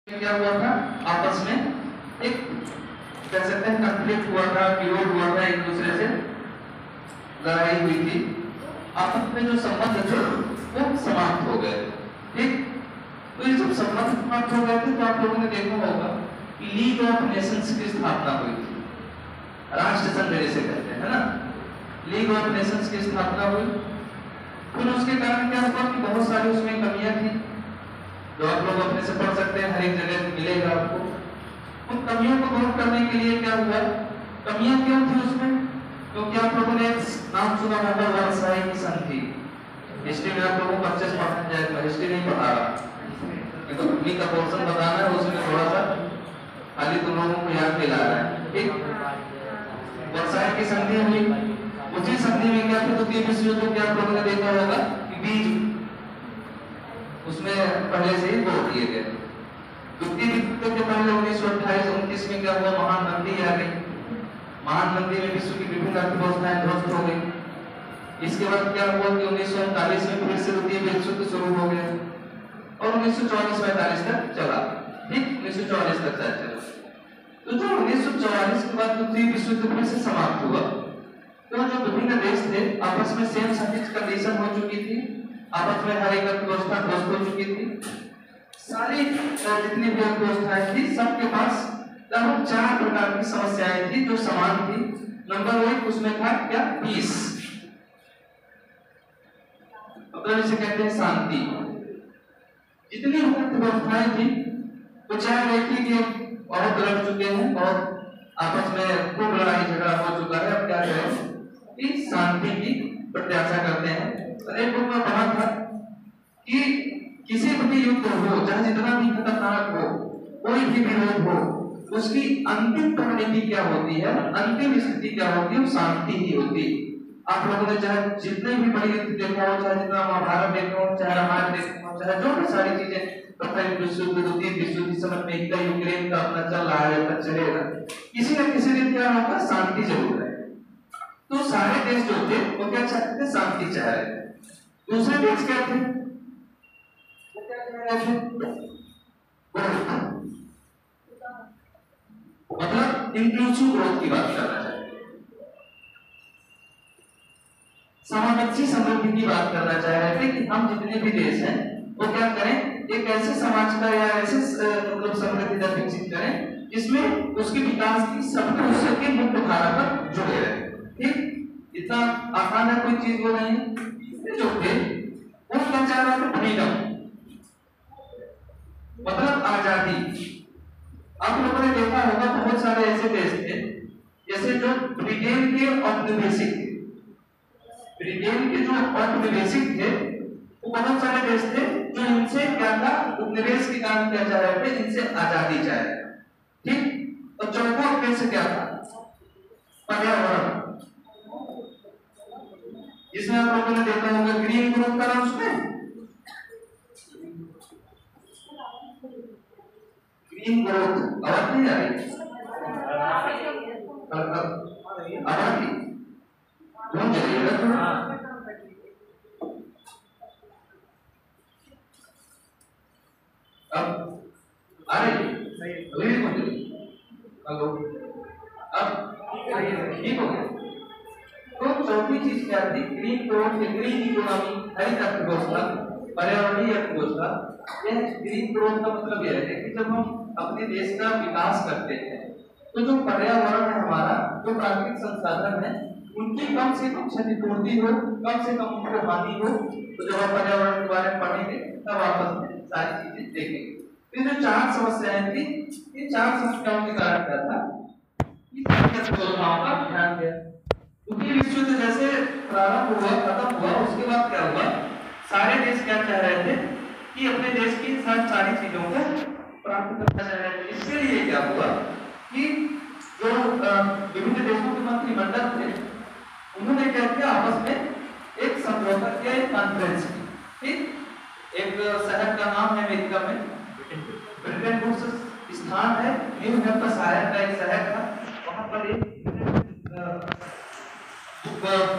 क्या हुआ था आपस में एक कह सकते हैं कंफ्लिक्ट हुआ था, विरोध हुआ था, एक दूसरे से लड़ाई हुई थी। आपस में जो संबंध थे वो समाप्त हो गए। ठीक, तो ये जब संबंध समाप्त हो गए थे तो आप लोगों ने देखा होगा कि लीग ऑफ नेशंस की स्थापना हुई थी। राष्ट्र संघ जिसे कहते हैं, है ना, लीग ऑफ नेशंस की स्थापना हुई। फिर उसके कारण क्या हुआ कि बहुत सारी उसमें कमियां थी जो आप लोग अपने से पढ़ सकते हैं, हर एक जगह मिलेगा आपको। उन कमियों को दूर करने के लिए क्या हुआ, कमियां क्यों थी उसमें, क्योंकि आप लोगों ने नाम सुना होगा वर्साई की संधि। हिस्ट्री में आप लोगों को अच्छे से पढ़ना जाएगा, हिस्ट्री नहीं पढ़ा रहा, तो उन्हीं का पोर्शन बताना है, उसमें थोड़ा सा खाली तुम लोगों को याद दिला रहा है। ठीक, वर्साई की संधि हुई। उसी संधि में क्या था, द्वितीय विश्व युद्ध क्या आप लोगों ने देखा होगा कि बीज उसमें पहले से ही तोड़ दिए गए। द्वितीय विश्व युद्ध के पहले 1928-29 में क्या हुआ, महान मंदी आ गई। महान मंदी में विश्व की विभिन्न अर्थव्यवस्थाएं ध्वस्त हो गई। इसके बाद क्या हुआ कि 1939 में फिर से द्वितीय विश्व युद्ध शुरू हो गया और 1944-45 तक चला। ठीक, 1944 तक चला। तो जब 1944 के बाद द्वितीय विश्व युद्ध फिर से समाप्त हुआ तो जो विभिन्न देश थे आपस में सेम सर्विस कंडीशन हो चुकी थी, आपस में हर एक अर्थव्यवस्था ध्वस्त हो चुकी थी। सारी जितनी भी अर्थव्यवस्थाएं थी सबके पास लगभग 4 प्रकार की समस्याएं थी जो समान थी। नंबर 1 उसमें था क्या, पीस, मतलब इसे कहते हैं शांति। जितनी अर्थव्यवस्थाएं थी वो चाह रही थी कि बहुत लड़ चुके हैं और आपस में खूब लड़ाई झगड़ा हो चुका है, अब क्या करें कि शांति की प्रत्याशा करते हैं। एक बुक में पढ़ा था कि किसी भी युद्ध हो, चाहे जितना भी खतरनाक हो, कोई भी विरोध हो, उसकी अंतिम परिणति क्या होती है, अंतिम स्थिति क्या होती है, वो शांति ही होती। आप लोगों ने चाहे जितने भी बड़े युद्ध देखा हो, चाहे जितना महाभारत देखा हो, चाहे रामायण देखा हो, चाहे जो भी सारी चीजें, प्रथम विश्व युद्ध, द्वितीय विश्व युद्ध, समझ में एक यूक्रेन का अपना चल रहा है, चलेगा, किसी न किसी दिन क्या होगा, शांति जरूर है। तो सारे देश जो थे वो क्या चाहते थे, शांति चाह रहे थे। दूसरे देश क्या थे, वो क्या चाह रहे थे, मतलब इंक्लूसिव ग्रोथ की बात करना चाहिए, समावेशी समृद्धि की बात करना चाह रहे थे कि हम जितने भी देश हैं वो क्या करें, एक ऐसे समाज का या ऐसे मतलब समृद्धि दर विकसित करें जिसमें उसके विकास की सबके उससे के मुख्य धारा पर जुड़े रहे। ठीक, इतना आसान है, कोई चीज वो नहीं है। जो थे वो क्या चाह रहे थे, फ्रीडम, मतलब आजादी। आप लोगों ने देखा होगा बहुत सारे ऐसे देश थे जैसे जो ब्रिटेन के औपनिवेशिक थे। ब्रिटेन के जो औपनिवेशिक थे वो बहुत सारे देश थे जो इनसे क्या था, उपनिवेश के कारण क्या चाह रहे थे, इनसे आजादी चाह रहे थे। ठीक, और चौथा उद्देश्य क्या था, पर्यावरण, जिसमें आप लोगों ने देखा होगा ग्रीन ग्रोथ का नाम सुने, ग्रीन ग्रोथ। आवाज नहीं आ रही, आवाज नहीं कौन चलिएगा थोड़ा, अब आ रही अभी भी कौन चली, हेलो, अब ठीक हो गया। तो चौथी चीज क्या थी, ग्रीन ग्रोथ, ग्रीन इकोनॉमी, हरित अर्थव्यवस्था, पर्यावरणीय अर्थव्यवस्था। यह ग्रीन ग्रोथ का मतलब यह है कि जब हम अपने देश का विकास करते हैं तो जो पर्यावरण है हमारा, जो प्राकृतिक संसाधन है, उनकी कम से कम क्षतिपूर्ति हो, कम से कम उनको हानि हो। तो जब आप पर्यावरण के बारे में पढ़ेंगे तब आपस में सारी चीजें देखेंगे। तो जो 4 समस्याएं थी, इन 4 समस्याओं के कारण क्या था कि अर्थव्यवस्थाओं का ध्यान दिया। द्वितीय विश्व युद्ध जैसे प्रारंभ हुआ, खत्म हुआ, उसके बाद क्या हुआ, सारे देश क्या चाह रहे थे कि अपने देश की सारी चीजों को प्राप्त करना चाह रहे थे। इसके लिए क्या हुआ कि जो विभिन्न देशों के मंत्रिमंडल थे उन्होंने क्या किया, आपस में एक समझौता किया, एक कॉन्फ्रेंस की। ठीक, एक शहर का नाम है अमेरिका में ब्रिटेन वुड्स स्थान है, न्यू हैम्पशायर का एक शहर था, वहां पर एक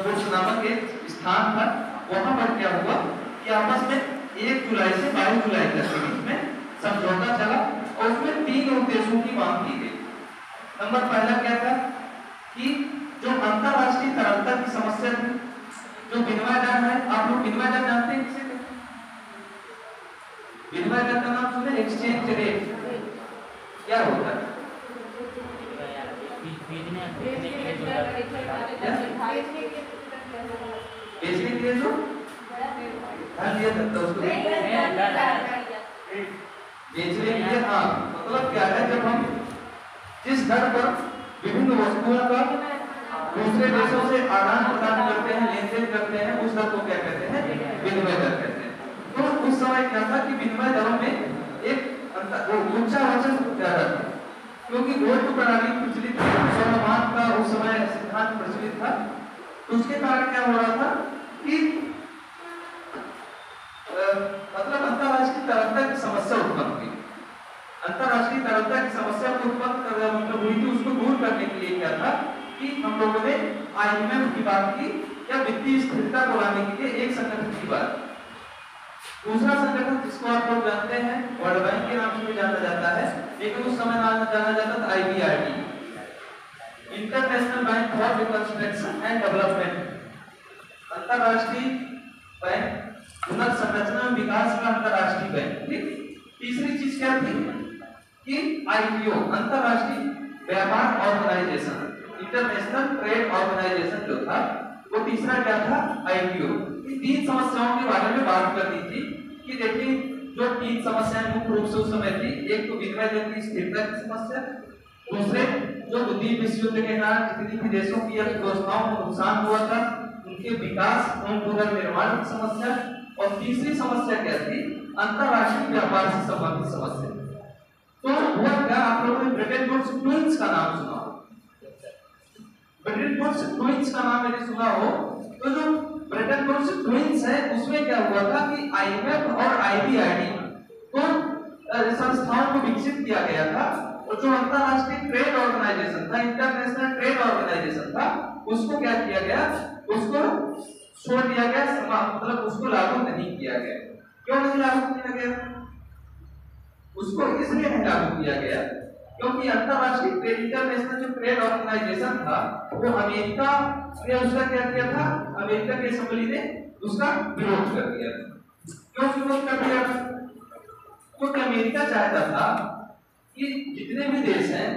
वुड्स नामक एक स्थान था। वहां पर क्या हुआ कि आपस में 1 जुलाई से 22 जुलाई तक के बीच में समझौता चला नंबर पहला क्या था कि जो अंतरराष्ट्रीय तरलता की समस्या थी, जो विनिमय दर है, आप लोग विनिमय दर जानते हैं किसे? विनिमय दर का नाम सुने? Exchange rate. क्या होता है? बेचने के लिए जो धन दिया जाता है उसको बेचने के लिए। हाँ, मतलब क्या है, जब हम जिस दर पर विभिन्न वस्तुओं का दूसरे देशों से आदान प्रदान करते हैं, लेन देन करते हैं, उस दर को क्या कहते हैं? विनिमय दर कहते हैं। तो उस समय क्या था कि विनिमय दरों में एक ऊंचावचन ज्यादा था, क्योंकि गोल्ड प्रणाली प्रचलित थी, स्वर्णमान का उस समय सिद्धांत प्रचलित था। तो उसके कारण क्या हो रहा था कि मतलब अंतरराष्ट्रीय तरलता की समस्या उत्पन्न हुई। अंतरराष्ट्रीय तरलता की समस्या को उत्पन्न मतलब हुई थी, उसको दूर करने के लिए क्या था कि हम लोगों ने IMF की बात की, या वित्तीय स्थिरता को लाने के लिए एक संगठन की बात। दूसरा संगठन जिसको आप लोग जानते हैं वर्ल्ड बैंक के नाम से भी जाना जाता है, लेकिन उस समय नाम जाना जाता था IBRD, international bank for reconstruction and development. अंतरराष्ट्रीय बैंक पुनर्संरचना और विकास का अंतरराष्ट्रीय बैंक। ठीक। तीसरी चीज क्या थी कि ITO, अंतरराष्ट्रीय व्यापार ऑर्गेनाइजेशन, इंटरनेशनल ट्रेड ऑर्गेनाइजेशन जो था, वो तीसरा क्या था? ITO। इन तीन समस्याओं के बारे में बात करनी थी कि देखिए जो तीन समस्याएं मुख्य रूप से उस समय थी, एक तो विनिमय दर की स्थिरता की समस्या, दूसरे जो द्वितीय विश्व युद्ध के कारण जितनी भी देशों की अर्थव्यवस्थाओं को नुकसान हुआ था, उनके विकास एवं पुनर्निर्माण की समस्या, और तीसरी समस्या क्या थी? अंतरराष्ट्रीय व्यापार से संबंधित समस्या। तो हुआ क्या, आप लोगों ने ब्रिटेन वुड्स ट्विंस का नाम सुना हो? ब्रिटेन वुड्स ट्विंस का नाम यदि सुना हो, तो जो ब्रिटेन वुड्स ट्विंस है उसमें क्या हुआ था कि IMF और IBRD तो संस्थाओं को विकसित किया गया था, और जो अंतरराष्ट्रीय ट्रेड ऑर्गेनाइजेशन था, इंटरनेशनल ट्रेड ऑर्गेनाइजेशन था, उसको क्या किया गया? उसको छोड़ दिया गया, मतलब उसको लागू नहीं किया गया। क्यों नहीं लागू किया गया? उसको इसलिए नहीं लागू किया गया क्योंकि अंतरराष्ट्रीय इंटरनेशनल जो ट्रेड ऑर्गेनाइजेशन था, वो अमेरिका ने उसका क्या किया था? अमेरिका की असेंबली ने उसका विरोध कर दिया। क्यों विरोध कर दिया? क्योंकि अमेरिका चाहता था कि जितने भी देश हैं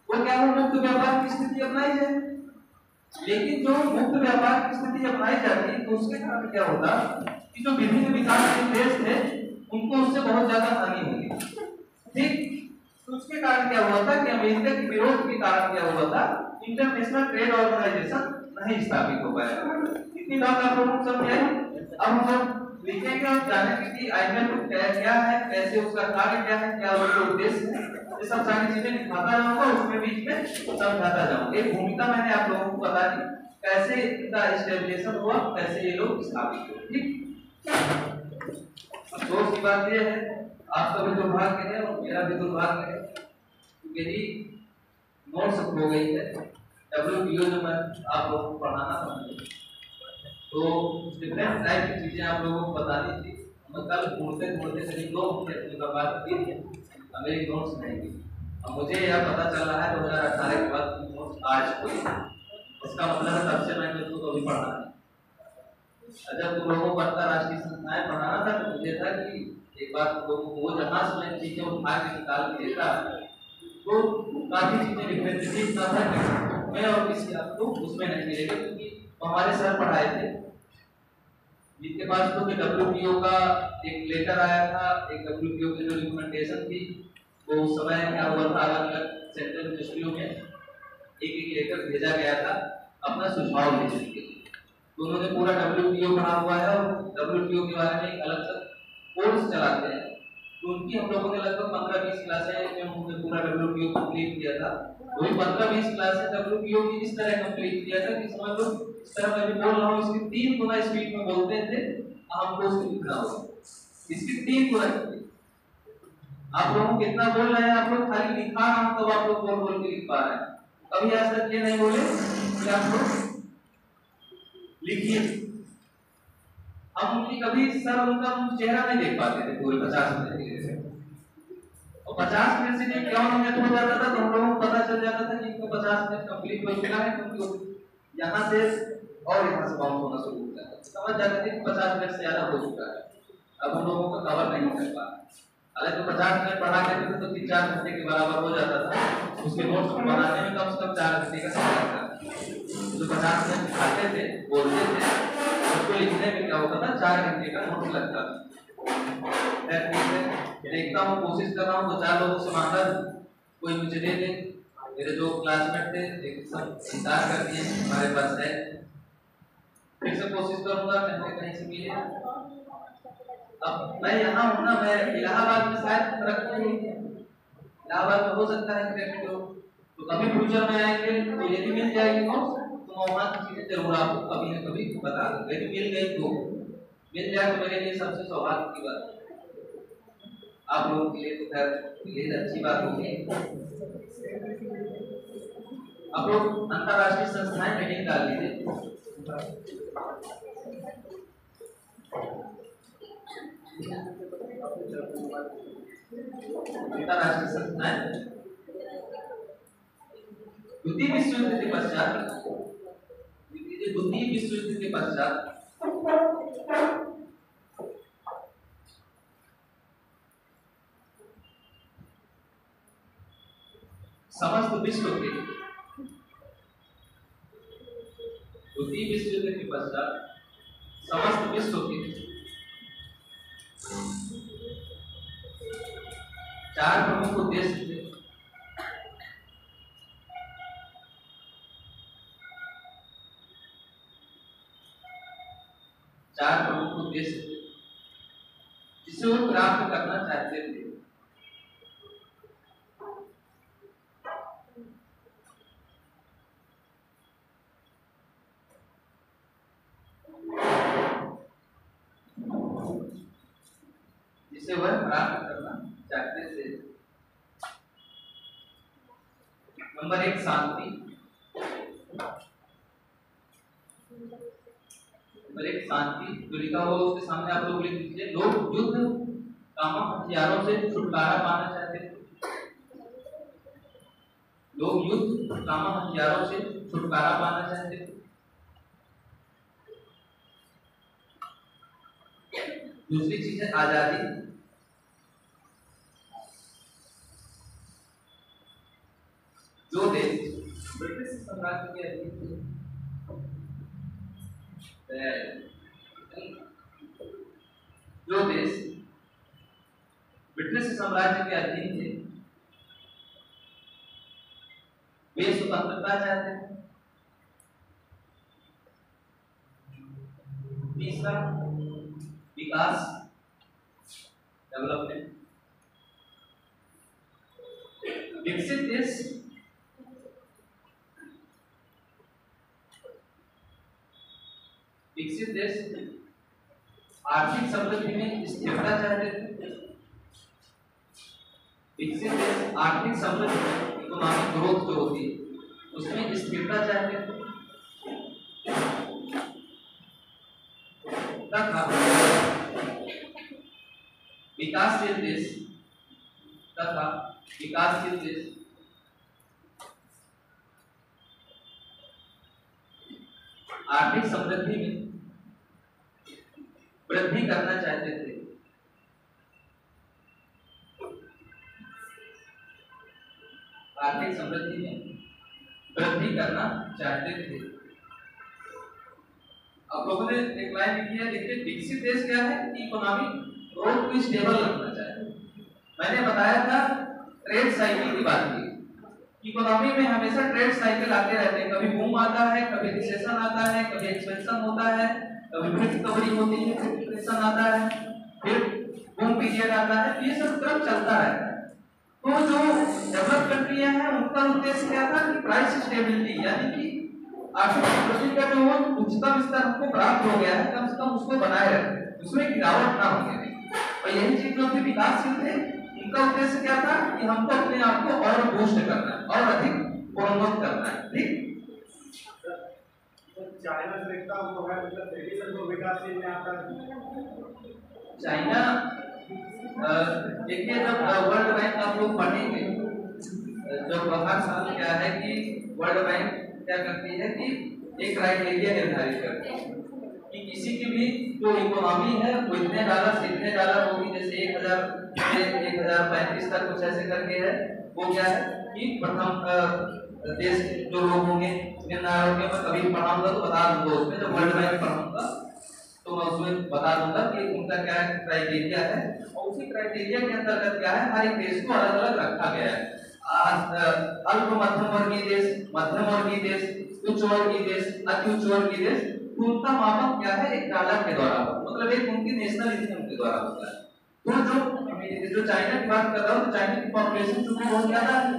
वो क्या हो, मुक्त व्यापार की स्थिति अपनाई जाए। लेकिन जो मुक्त व्यापार की स्थिति अपनाई जाती, तो उसके कारण क्या होता कि जो विभिन्न विकासशील देश थे उनको उससे बहुत ज्यादा हानि होगी। ठीक। तो उसके कारण क्या हुआ था कि अमेरिका के विरोध के कारण क्या हुआ था, इंटरनेशनल ट्रेड ऑर्गेनाइजेशन नहीं स्थापित हो पाया। इतनी बात आप लोगों को समझ आई? अब हम लोग लिखेंगे और जानेंगे कि IMF क्या है, कैसे उसका कार्य क्या है, क्या उसका उद्देश्य है, ये सब सारी चीजें दिखाता जाऊंगा, उसमें बीच में समझाता जाऊंगा। एक भूमिका मैंने आप लोगों को बता दी, कैसे इनका एस्टेब्लिशन हुआ, कैसे ये लोग स्थापित हुए। ठीक। अफसोस की बात यह है, आपका भी दुर्भाग्य है और मेरा भी दुर्भाग्य है, मेरी नोट्स खो गई है। WTO जो मैं आप लोगों को पढ़ाना था, तो डिफरेंट टाइप की चीजें आप लोगों को बतानी थी। मैं कल ढूंढते ढूंढते करीब 2 घंटे अपनी बर्बाद की, मेरी नोट्स नहीं थी। अब मुझे यह पता चल रहा है 2018 के बाद नोट्स आज हुई, इसका मतलब है तब से मैंने उसको कभी पढ़ा नहीं। जब तुम लोगों को अंतरराष्ट्रीय संस्थाएं पढ़ाना था, तो मुझे था कि एक बार लोगों को वो जहां से मैं चीजें उठा के निकाल के देता, तो काफी चीजें रिप्रेजेंटेटिव था कि मैं और किसी आपको उसमें नहीं मिलेगा, क्योंकि हमारे सर पढ़ाए थे जिनके पास तो WTO का एक लेटर आया था, एक WTO की जो रिकमेंडेशन थी, वो उस समय क्या हुआ था, अलग अलग सेंट्रल मिनिस्ट्रियों में एक लेटर भेजा गया था अपना सुझाव देने के लिए। तो उन्होंने पूरा WTO पढ़ा हुआ है और WTO के बारे में एक अलग से कोर्स चलाते हैं। तो उनकी हम लोगों ने लगभग 15-20 क्लासें में हमने पूरा WTO कंप्लीट किया था। वही 15-20 क्लासें WTO की इस तरह कंप्लीट किया था कि समझ लो इस तरह मैं भी बोल रहा हूँ, इसकी 3 गुना स्पीड में बोलते थे, हमको उसको लिखना होगा, इसकी 3 गुना स्पीड। आप लोग कितना बोल रहे हैं, आप लोग खाली लिखा रहा हूं, तब आप लोग बोल बोल के लिख पा रहे हैं। कभी ऐसा ये नहीं बोले कि आप लोग लिखिए। हम उनकी कभी सर उनका चेहरा नहीं देख पाते थे पूरे 50 मिनट के लिए, और 50 मिनट से 51 मिनट हो जाता था तो हम लोगों को पता चल जाता था कि इनको 50 मिनट कंप्लीट हो चुका है, क्योंकि यहाँ से और यहाँ से बाउंस होना शुरू हो जाता है। समझ जाते थे कि 50 मिनट से ज्यादा हो चुका है, अब हम लोगों को कवर नहीं कर पा। हालांकि 50 मिनट पढ़ा देते थे तो 3-4 घंटे के बराबर हो जाता था, उसके नोट्स बनाने में कम से कम 4 घंटे का समय लगता था। जो 50 मिनट खाते थे बोलते थे उसको लिखने में क्या होता था, 4 घंटे का नोट लगता था। देखता हूँ, कोशिश कर रहा हूँ 2-4 लोगों से मांगा, कोई मुझे दे दे। मेरे जो क्लासमेट थे सब इंतजार कर दिए हमारे पास है, फिर से कोशिश करूंगा कहीं से मिले। अब मैं यहाँ हूँ ना, मैं इलाहाबाद में शायद रखते नहीं थे, इलाहाबाद में हो सकता है करेक्ट हो, तो कभी फ्यूचर में आएंगे तो यदि मिल जाएगी तो वहाँ की चीजें जरूर आपको कभी न कभी बता दूंगा। यदि मिल गई तो मिल जाए तो मेरे लिए सबसे सौभाग्य की बात, आप लोगों के लिए तो खैर ये अच्छी बात होगी। आप लोग अंतरराष्ट्रीय संस्थाएं मीटिंग डाल लीजिए, अंतरराष्ट्रीय संस्थाएं द्वितीय विश्व युद्ध के पश्चात, द्वितीय विश्व युद्ध के पश्चात समस्त विश्व के, द्वितीय विश्व युद्ध के पश्चात समस्त विश्व के 4 प्रमुख उद्देश्य थे। चार प्रमुख उद्देश्य थे जिसे वो प्राप्त करना चाहते थे। जिसे वह प्राप्त करना चाहते थे। नंबर 1 शांति, नंबर 1 शांति जो लिखा हुआ उसके सामने आप लोग लिख लीजिए। लोग युद्ध कामक हथियारों से छुटकारा पाना चाहते थे। लोग युद्ध कामक हथियारों से छुटकारा पाना चाहते थे। दूसरी चीज है आजादी, जो देश ब्रिटिश साम्राज्य के अधीन थे, जो देश ब्रिटिश साम्राज्य के अधीन थे वे स्वतंत्रता चाहते थे। तीसरा विकास, डेवलपमेंट। विकसित देश आर्थिक समृद्धि में स्थिरता चाहते थे। विकसित देश आर्थिक समृद्धि में, इकोनॉमिक ग्रोथ जो होती है उसमें स्थिरता चाहते थे तथा विकासशील देश आर्थिक समृद्धि में वृद्धि करना चाहते थे। आर्थिक समृद्धि में वृद्धि करना चाहते थे। अब लोगों ने एक लाइन लिखी है, देखिए विकसित देश क्या है, इकोनॉमिक ग्रोथ को स्टेबल रखना चाहते। मैंने बताया था ट्रेड साइकिल की बात की। इकोनॉमी में हमेशा ट्रेड साइकिल आते रहते हैं, कभी बूम आता है, कभी रिसेशन आता है, कभी एक्सपेंशन होता है, कभी फिर रिकवरी होती है, फिर डिप्रेशन आता है, फिर बूम पीरियड आता है, ये सब क्रम चलता रहता है। तो जो डेवलप कंट्रियां हैं उनका उद्देश्य क्या था कि प्राइस स्टेबिलिटी, यानी कि आर्थिक समृद्धि का जो उच्चतम स्तर हमको प्राप्त हो गया है कम से कम उसको बनाए रखें, उसमें गिरावट ना होने दें। और यही चीज जो विकासशील थे उनका उद्देश्य क्या था कि हमको अपने आप को और बूस्ट करना है और अधिक प्रोमोट करना है। ठीक, चाइना से देखता हूं तो है मतलब विकासशील में आता है। चाइना देखिए जब वर्ल्ड बैंक आप लोग पढ़ेंगे, जब हर साल क्या है कि वर्ल्ड बैंक क्या करती है कि एक क्राइटेरिया निर्धारित करती है कि किसी की भी जो इकोनॉमी है वो इतने डॉलर से इतने डॉलर होगी, जैसे 1000 से 1035 तक कुछ ऐसे करके है। वो क्या है कि प्रथम देश जो लोग होंगे, निम्न आयोग्य में कभी पढ़ाऊंगा तो बता दूंगा, उसमें जब वर्ल्ड बैंक पढ़ाऊंगा तो मैं उसमें बता दूंगा कि उनका क्या क्राइटेरिया है, और उसी क्राइटेरिया के अंतर्गत क्या है हर एक देश को अलग अलग रखा गया है। अल्प मध्यम वर्गीय देश, मध्यम वर्गीय देश, उच्च वर्गीय देश, अति उच्च वर्गीय देश, उनका मापक क्या है एक डॉलर के द्वारा, मतलब एक उनकी नेशनल इनकम के द्वारा होता है। तो जो चाइना की बात कर रहा हूँ, चाइना की पॉपुलेशन चूंकि बहुत ज्यादा है,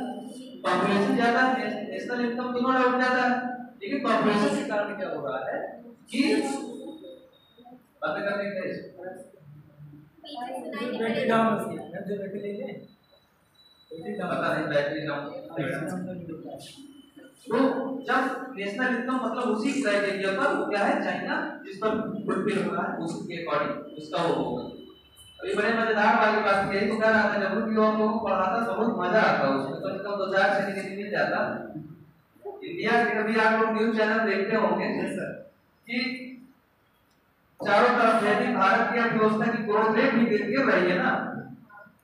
पॉपुलेशन ज्यादा है, नेशनल इनकम दोनों बहुत ज्यादा है, लेकिन पॉपुलेशन के कारण क्या हो रहा है कि बातें करने के बैटरी डाउन होती है, जो बैटरी ले ले पता नहीं बैटरी डाउन। तो जब नेशनल इनकम मतलब उसी क्राइटेरिया पर क्या है चाइना जिस पर फुलफिल हो रहा है उसके अकॉर्डिंग उसका वो होगा। अभी बड़े मजेदार वाली बात यही तो कह रहा था, जब भी हम लोगों को पढ़ाता तो बहुत मजा आता उसमें, तो इसका 2-4 सेकंड मिल जाता। इंडिया के कभी आप लोग न्यूज चैनल देखते होंगे कि चारों तरफ यदि भारत की अर्थव्यवस्था की ग्रोथ रेट भी गिर रही है ना,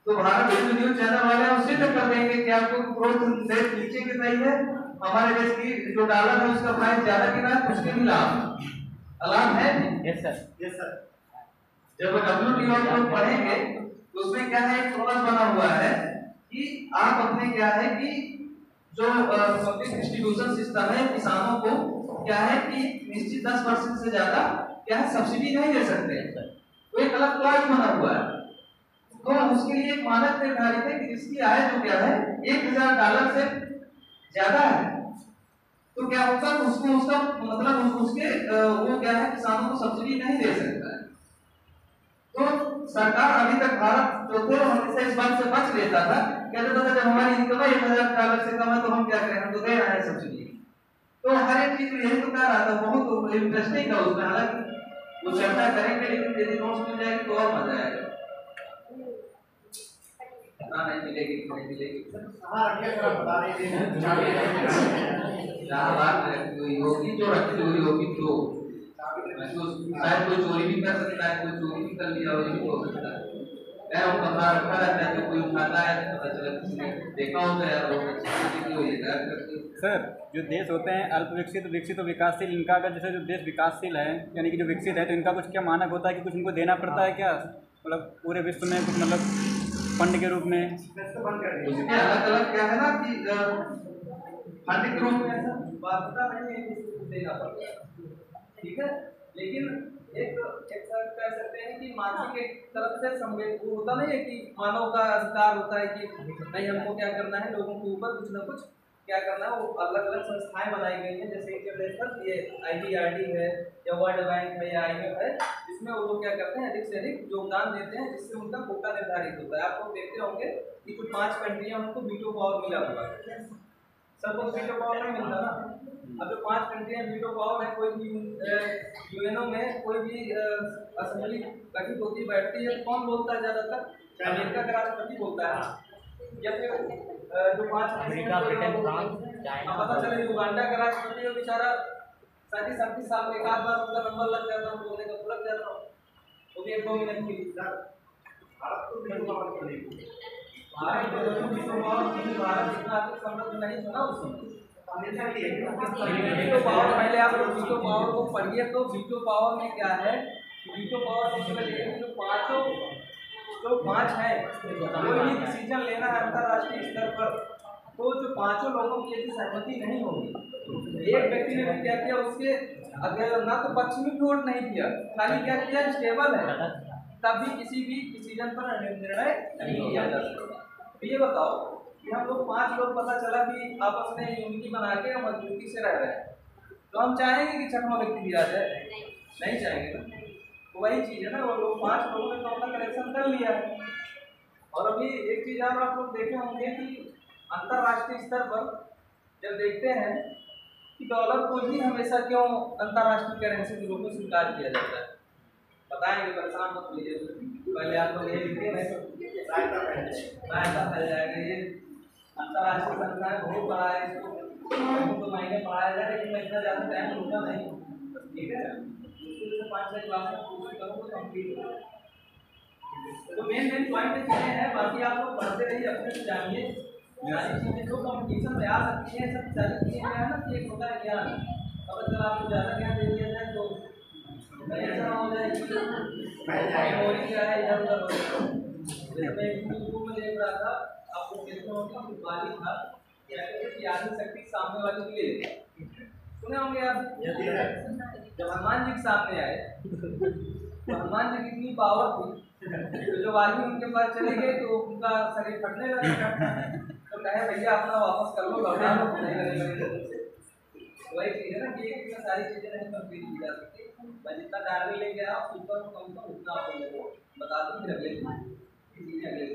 तो भारत के न्यूज चैनल वाले उससे टक्कर देंगे कि आपको ग्रोथ रेट नीचे गिर रही है, हमारे देश की जो डॉलर है उसका प्राइस ज्यादा गिरा है, उसके भी लाभ है। Yes sir. जब WTO को पढ़ेंगे तो उसमें क्या है एक क्लॉज बना हुआ है कि आप अपने क्या है कि जो पब्लिक डिस्ट्रीब्यूशन सिस्टम है किसानों को क्या है कि निश्चित 10% से ज्यादा क्या है सब्सिडी नहीं दे सकते, तो एक अलग क्लॉज बना हुआ है। तो उसके लिए एक मानक निर्धारित है कि जिसकी आय जो क्या है $1000 से ज्यादा है तो क्या होगा उसको उसका मतलब उसके वो क्या है किसानों को सब्सिडी नहीं दे सकता है। तो सरकार अभी तक भारत जो थे हमेशा इस बात से बच लेता था, कहता था जब हमारी इनकम $1000 से कम है तो हम क्या करें, हम तो दे रहे हैं सब्सिडी। तो हर एक चीज यही तो कह रहा था, बहुत इंटरेस्टिंग था उसमें, हालांकि वो चर्चा करेंगे लेकिन यदि नोट्स मिल जाएगी तो और मजा आएगा। नहीं मिलेगी बता रहे थे जहाँ बात होगी जो रखी हुई होगी तो शायद कोई चोरी भी कर सकता है, कोई चोरी भी कर लिया हो, ये भी हो सकता है। हम कमरा रखा रहता है तो कोई उठाता है तो पता चला किसी ने देखा होता है बहुत अच्छी हो ये सर जो देश होते हैं अल्प विकसित, विकसित और विकासशील, इनका अगर जैसे जो देश विकासशील है यानी कि जो विकसित है तो इनका कुछ क्या मानक होता है कि कुछ इनको देना पड़ता है क्या, मतलब पूरे विश्व में कुछ मतलब फंड के रूप में? उसमें अलग अलग क्या है ना कि फंड के रूप में ऐसा बाध्यता नहीं है कि देना पड़ता है, ठीक है, लेकिन एक कह सकते हैं कि मानसिक एक तरफ से संवेद होता नहीं है कि मानव का अधिकार होता है कि नहीं हमको क्या करना है, लोगों के ऊपर कुछ ना कुछ क्या करना है। वो अलग अलग संस्थाएं बनाई गई हैं, जैसे इंटरनेशनल ये IDRD है या वर्ल्ड बैंक है या IMF है, जिसमें वो लोग क्या करते हैं अधिक से अधिक योगदान देते हैं जिससे उनका कोटा निर्धारित होता है। आप लोग देखते होंगे कि कुछ 5 कंट्रियां उनको वीटो पावर मिला हुआ है, सबको वीटो पावर नहीं मिलता ना। अब जो 5 कंट्रियां वीटो पावर है, कोई भी यूएनओ में कोई भी असेंबली गठित होती बैठती है, कौन बोलता है ज्यादातर? अमेरिका का राष्ट्रपति बोलता है, या फिर जो 5 अमेरिका, ब्रिटेन, फ्रांस, चाइना, पता चले युगांडा का राष्ट्रपति है बेचारा 37 साल में एक आध बार उनका नंबर लग जाता है, बोलने का लग जाता है, वो भी 1-2 मिनट की भारत को वीटो पावर के लिए भारत इतना समृद्ध नहीं था ना उस समय। वीटो पावर पहले आप लोग वीटो पावर को पढ़िए, तो वीटो पावर में क्या है, वीटो पावर में जो 5 हैं कोई भी डिसीजन लेना है अंतरराष्ट्रीय स्तर पर, तो जो 5 लोगों की यदि सहमति नहीं होगी, एक व्यक्ति ने भी क्या किया उसके अगर ना तो पक्ष में वोट नहीं किया, खाली क्या किया स्टेबल है, तब भी किसी भी डिसीजन पर निर्णय नहीं लिया जा सकता। तो ये बताओ कि हम लोग 5 लोग पता चला कि आपस में यूनिटी बना के मजबूती से रह रहे हैं, तो हम चाहेंगे कि 6वां व्यक्ति भी आ जाए? नहीं चाहेंगे ना। तो वही चीज़ है ना, वो लोग 5 लोगों ने तो अपना कलेक्शन कर लिया है। और अभी एक चीज़ और आप लोग देखे होंगे कि अंतर्राष्ट्रीय स्तर पर जब देखते हैं कि डॉलर को ही हमेशा क्यों अंतर्राष्ट्रीय करेंसी के रूप में स्वीकार किया जाता है, बताएंगे, परेशान मत लीजिए, पहले आप लोग ये लिखे हैं सहायता फैल जाएगा। ये अंतर्राष्ट्रीय संस्थान बहुत बड़ा है, इसको तो महीने पढ़ाया जाए, लेकिन मैं इतना ज़्यादा टाइम रुका नहीं, ठीक है। मुश्किल से 5-6 क्लास में कोशिश करो तो कंप्लीट हो। तो मेन पॉइंट ये है, बाकी आप लोग पढ़ते रहिए, अपने से जानिए सारी चीज़ें जो कंपटीशन में आ सकती हैं। सब सारी चीज़ें क्या है ना कि एक होता है ज्ञान, अगर चलो आपको ज़्यादा ज्ञान दे दिया जाए तो ऐसा हो जाएगी मेमोरी क्या है इधर उधर हो जाएगा। मैं यूट्यूब में देख रहा था, आपको देखना होगा कि बाली था क्या कहते हैं, यानी शक्ति सामने वाले के लिए सुने होंगे आप। जब हनुमान जी के सामने आए तो हनुमान जी की इतनी पावर थी, तो जो वाली उनके पास चले गए तो उनका शरीर फटने लगा, तो कहे भैया अपना वापस कर लो, घबरा लो, नहीं लगे। वही चीज़ है ना कि एक सारी चीज़ें नहीं कंप्लीट की जा सकती। मैं जितना डायरी ले गया ऊपर कम उतना आप लोगों को बता दूँ, फिर अगले चीज़ें अगले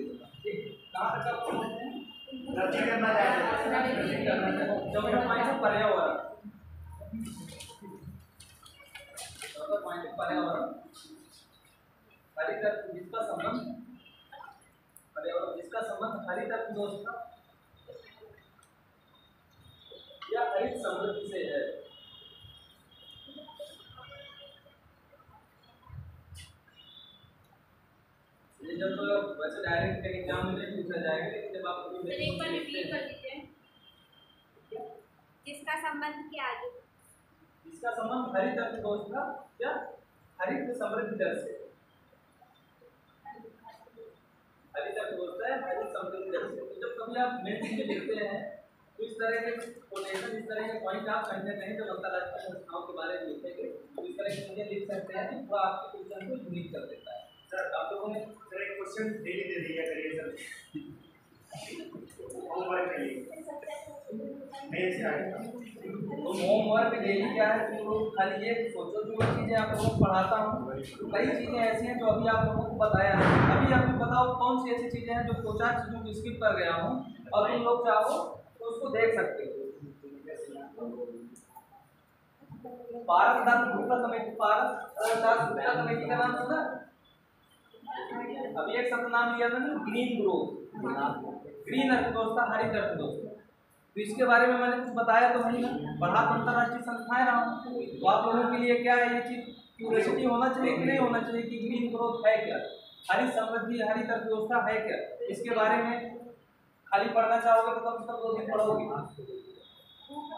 ठीक कहाँ तक आप पहुँचते हैं। जब मेरा पॉइंट है पर्यावरण, पर्यावरण हरित जिसका संबंध, पर्यावरण जिसका संबंध हरित दोस्त या हरित समृद्धि से है। ये जब वैसे डायरेक्ट एग्जाम में नहीं पूछा जाएगा, लेकिन जब आप एक बार रिपीट कर दीजिए, जिसका संबंध क्या है। इसका संबंध हरित अर्थव्यवस्था या हरित समृद्धि दर से, हरित अर्थव्यवस्था या हरित समृद्धि दर से। तो जब कभी आप मेंस में लिखते हैं तो इस तरह के कोटेशन, इस तरह के पॉइंट आप कहीं ना कहीं जब अंतर्राष्ट्रीय संस्थाओं के बारे में लिखेंगे तो इस तरह की चीजें लिख सकते हैं, वो आपके क्वेश्चन को यूनिक कर देता है। सर आप लोगों ने सर एक क्वेश्चन डेली दे दिया करिए सर, होमवर्क के लिए तो होमवर्क डेली क्या है, तो खाली ये सोचो जो चीज़ें आप लोगों को पढ़ाता हूँ, कई चीज़ें ऐसी हैं जो अभी आप लोगों को बताया है। अभी आप बताओ कौन सी ऐसी चीज़ें हैं जो 2-4 चीज़ों को स्किप कर गया हूँ और तुम लोग चाहो तो उसको देख सकते हो। भारत दास गुप्ता कमेटी, भारत दास गुप्ता कमेटी का नाम सुना? अभी एक शब्द नाम लिया था ना, ग्रीन ग्रोथ, ग्रीन अर्थव्यवस्था, हरित अर्थव्यवस्था। तो इसके बारे में मैंने कुछ बताया तो नहीं ना, पढ़ा तो अंतर्राष्ट्रीय संस्थाएं रहा हूँ। तो आप लोगों के लिए क्या है, ये चीज क्यूरियोसिटी होना चाहिए कि नहीं होना चाहिए कि ग्रीन ग्रोथ है क्या, हरित समृद्धि, हरित अर्थव्यवस्था है क्या। इसके बारे में खाली पढ़ना चाहोगे तो कम से कम 2 दिन पढ़ोगे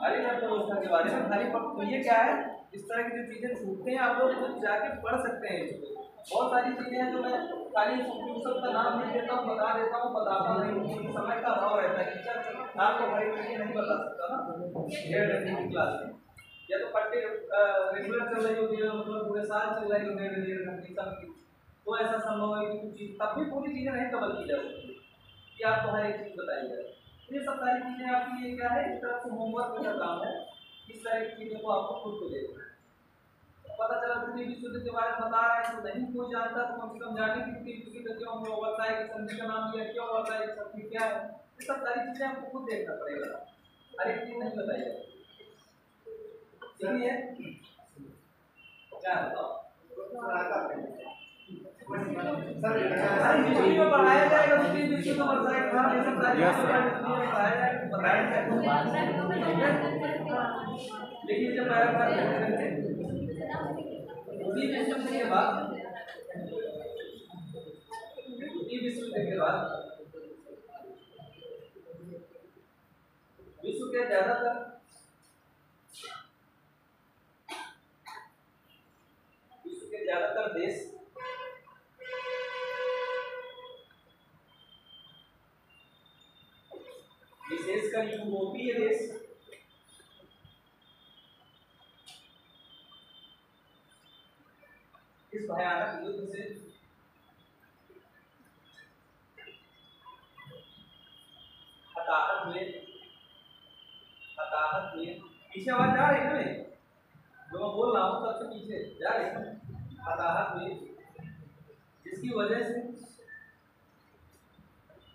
हरित अर्थव्यवस्था के बारे में खाली पढ़। तो ये क्या है, इस तरह की जो चीजें छूटते हैं आप लोग जाके पढ़ सकते हैं इसको। बहुत सारी चीजें हैं जो मैं खाली सब का नाम नहीं देता हूँ, बता देता हूँ, बताता नहीं, समय का अभाव रहता है। टीचर आपको हर चीजें नहीं बता सकता ना 1.5 घंटे की क्लास में, या तो पट्टे रेगुलर चल रही होती है, मतलब पूरे साल चल रही होती है 1.5 घंटे की, तो ऐसा संभव है कि कुछ चीज तब भी पूरी चीजें नहीं कवर की जा सकती कि आपको हर एक चीज बताई जाए। ये सब सारी चीजें आपके लिए क्या है, इस तरह से होमवर्क का काम है। इस तरह की चीजों को आपको खुद को देखना है। पता चला पृथ्वी विश्व के बारे में बता रहा है तो नहीं कोई जानता, तो कम से कम जाने की पृथ्वी विश्व का क्यों होता है, संधि का नाम लिया, क्यों होता है, संधि क्या है, ये सब सारी चीजें आपको खुद देखना पड़ेगा, हर एक चीज नहीं बताइए। चलिए क्या बताओ सर, हिस्ट्री में पढ़ाया जाएगा, पृथ्वी विश्व का बताया था, ये सब सारी चीजें बताया जाएगा, बताया जाएगा। लेकिन जब पैराग्राफ विश्वयुद्ध के बाद, विश्वयुद्ध के बाद विश्व के ज्यादातर देश विशेषकर यूरोपीय देश इस भयानक युद्ध से हताहत हुए। पीछे आवाज जा रही है ना, जो मैं बोल रहा हूँ सबसे पीछे जा रही है, हताहत हुए, जिसकी वजह से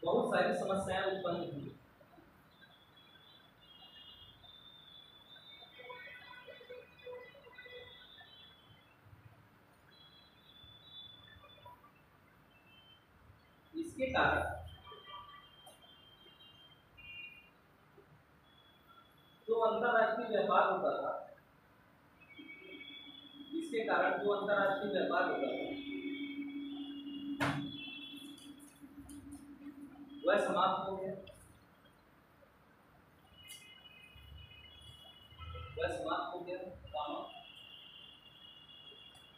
बहुत सारी समस्याएं उत्पन्न हुई। इसके कारण जो अंतरराष्ट्रीय व्यापार होता था, इसके कारण जो अंतरराष्ट्रीय व्यापार होता था वह समाप्त हो गया,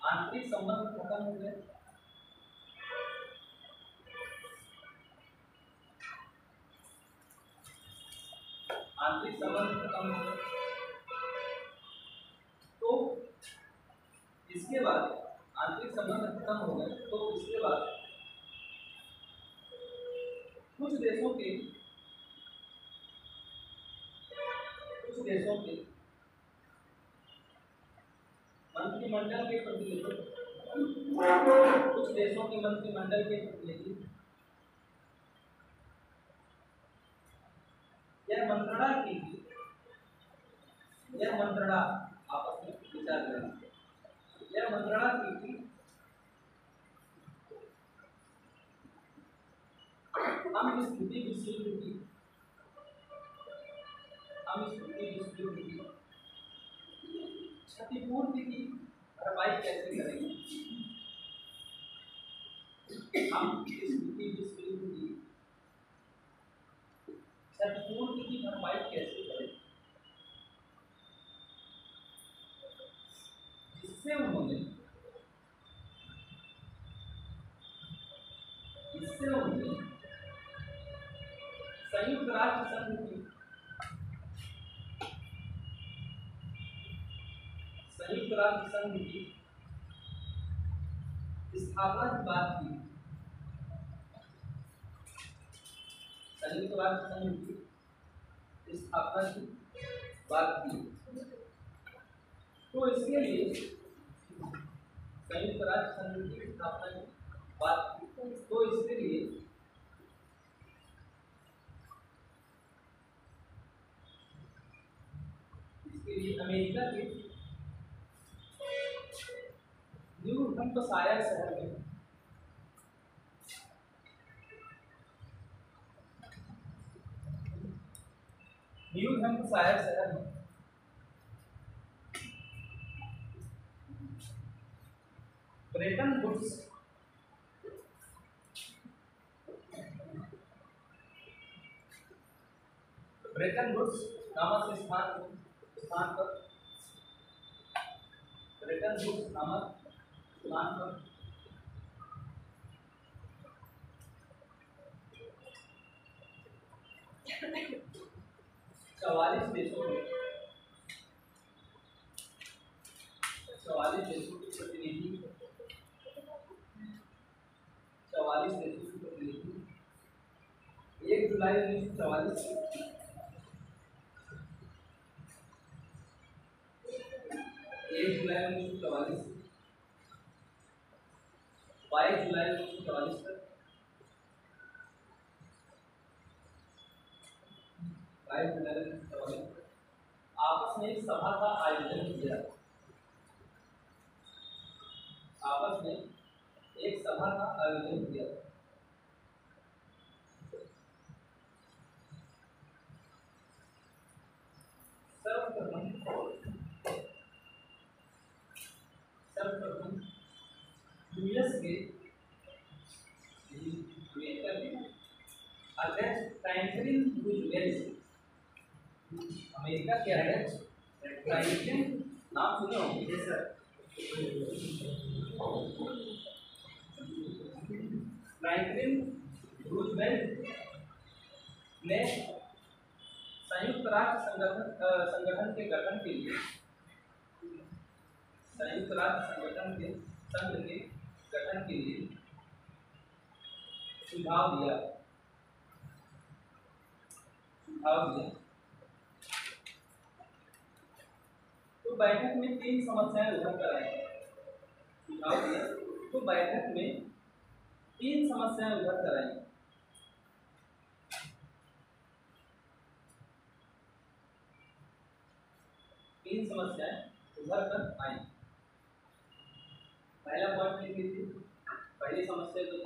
आंतरिक संबंध खत्म हो गए, आंतरिक संबंध खत्म हो गए। तो इसके बाद आंतरिक संबंध खत्म हो गए, तो इसके बाद कुछ देशों के मंत्रिमंडल के प्रतिनिधि, कुछ देशों के मंत्रिमंडल के प्रतिनिधि यह मंत्रणा आपस में विचार करना, यह मंत्रणा की थी हम इस द्वितीय विश्व युद्ध की क्षतिपूर्ति की भरपाई कैसे करेंगे, हम इस द्वितीय विश्व युद्ध की क्षतिपूर्ति की भरपाई कैसे करें, जिससे उन्होंने संयुक्त राष्ट्र संघ की स्थापना की बात की, संयुक्त राष्ट्र संघ की स्थापना की बात की। तो इसके लिए संयुक्त राष्ट्र संघ की स्थापना की बात की, तो इसके लिए अमेरिका के न्यू हैम्पशायर शहर में ब्रेटन वुड्स नामक स्थान पर चवालीस देशों के प्रतिनिधि 1 जुलाई 1944 22 जुलाई 1944 तक 22 जुलाई 1944 आपस में एक सभा का आयोजन किया, सर्वप्रथम यूएस के अध्यक्ष फ्रैंकलिन रूजवेल्ट, अमेरिका के अध्यक्ष फ्रैंकलिन, नाम सुने होंगे सर, फ्रैंकलिन रूजवेल्ट ने संयुक्त राष्ट्र संगठन के गठन के लिए सुझाव दिया। तो बैठक में 3 समस्याएं उभर कर आई। तो बैठक में 3 समस्याएं उभर कर आई। पहला पॉइंट लिख लीजिए, पहली समस्या जो थी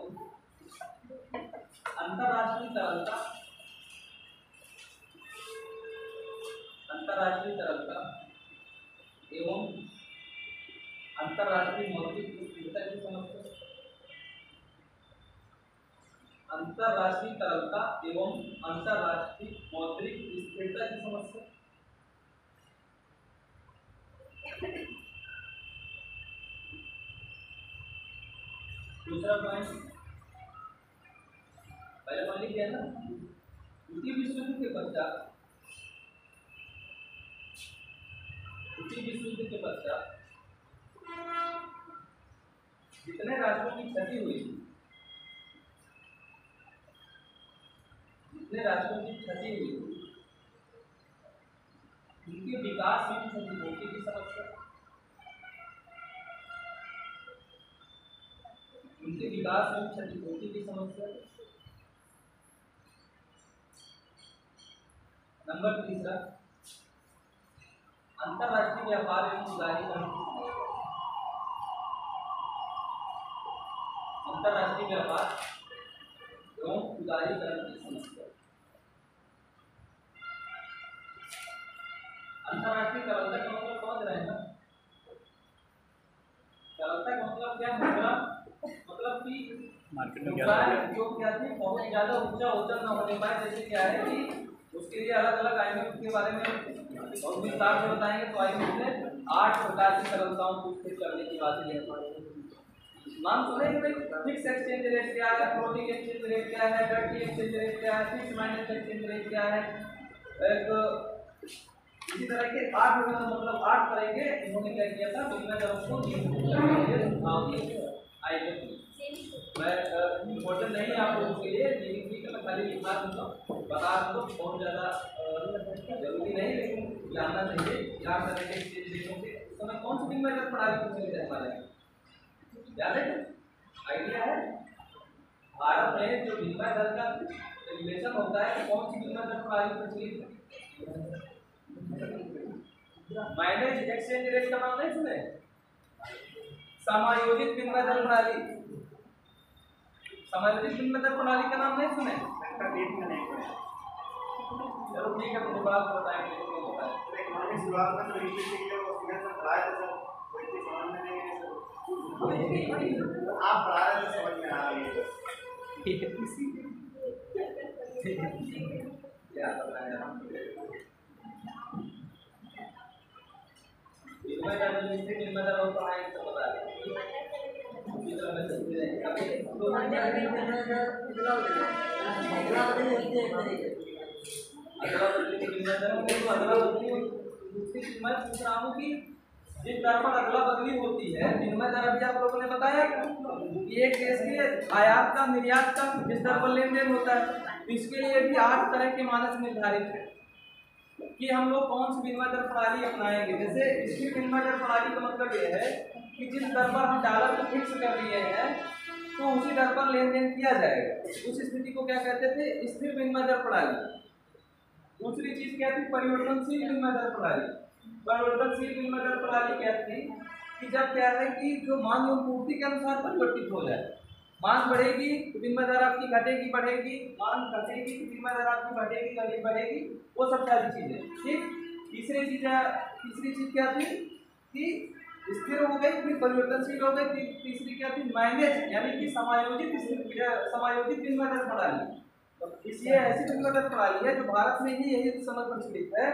अंतरराष्ट्रीय तरलता, अंतरराष्ट्रीय तरलता एवं अंतरराष्ट्रीय मौद्रिक स्थिरता की समस्या, अंतरराष्ट्रीय तरलता एवं अंतरराष्ट्रीय मौद्रिक स्थिरता की समस्या। दूसरा पॉइंट पहले पॉइंट क्या है ना, द्वितीय विश्व युद्ध के पश्चात, द्वितीय विश्व युद्ध के पश्चात जितने राष्ट्रों की क्षति हुई, जितने राष्ट्रों की क्षति हुई, उनके विकास में क्षतिपूर्ति की समस्या, उनके विकास में क्षतिपूर्ति की समस्या। नंबर तीसरा, अंतरराष्ट्रीय व्यापार एवं उदारीकरण, अंतरराष्ट्रीय व्यापार एवं उदारीकरण की समस्या। अंतरराष्ट्रीय तरलता का मतलब समझ रहे हैं ना, तरलता का मतलब क्या है, मतलब कि मार्केट में जो क्या थी बहुत ज्यादा ऊंचा ओजन न होने पाए। जैसे क्या है कि उसके लिए अलग अलग आईएमएफ के बारे में और विस्तार से बताएंगे। तो आईएमएफ ने 8 प्रकार की तरलताओं को स्थिर करने की बात की है। नाम सुने भाई, फिक्स एक्सचेंज रेट क्या है, फ्लोटिंग एक्सचेंज रेट क्या है, डर्टी एक्सचेंज रेट क्या है, फिक्स माइनस एक्सचेंज रेट क्या है। एक इसी तरह के 8 मतलब 8 तरह के इन्होंने क्या किया था, विनिमय दरों को मैं इम्पोर्टेंट नहीं है आप लोगों के लिए, लेकिन ठीक है मैं खाली लिखा दूंगा, बता दूंगा, बहुत ज़्यादा जरूरी नहीं, लेकिन जानना चाहिए। क्या तरह के एक्सचेंज रेटों के समय कौन सी विनिमय दर प्रणाली को समझ पा रहे हैं, याद है, आइडिया है। भारत में जो विनिमय दर का रेगुलेशन होता है, कौन सी विनिमय दर प्रणाली प्रचलित है? माइनस एक्सचेंज रेट का नाम नहीं सुने? समायोजित विनिमय दर प्रणाली, समायोजित विनिमय दर प्रणाली का नाम नहीं सुने? चलो ठीक है, मुझे बात बताएंगे क्यों बताएं। आप पढ़ा रहे थे, समझ में आ रही है। क्या बताया विनिमय दर और पढ़ाई सब बता रहे जिस दर पर अदला बदली होती है विनिमय दर, अभी आप लोगों ने बताया कि एक देश के आयात का निर्यात का जिस दर पर लेन देन होता है, इसके लिए भी 8 तरह के मानक निर्धारित है कि हम लोग कौन सी विनिमय दर प्रणाली अपनाएंगे। जैसे स्थिर विनिमय दर प्रणाली का मतलब यह है कि जिस दर पर हम डॉलर को फिक्स कर दिए हैं तो उसी दर पर लेन देन किया जाएगा, उस स्थिति को क्या कहते थे, स्थिर विनिमय दर प्रणाली। दूसरी चीज क्या थी, परिवर्तनशील विनिमय दर प्रणाली। परिवर्तनशील विनिमय दर प्रणाली क्या थी कि जब क्या है कि जो मांग एवं पूर्ति के अनुसार परिवर्तित हो जाए, मांग बढ़ेगी तो विनिमय दर आपकी घटेगी बढ़ेगी, मांग घटेगी तो विनिमय दर आपकी बढ़ेगी बढ़ेगी, वो सब सारी चीजें ठीक। तीसरी चीज क्या थी कि स्थिर हो गई, फिर परिवर्तनशील हो गई, तीसरी क्या थी, मैनेज यानी कि समायोजित विनिमय दर प्रणाली। तो इसलिए ऐसी विनिमय दर प्रणाली है जो भारत में ही यही समझ प्रचलित है।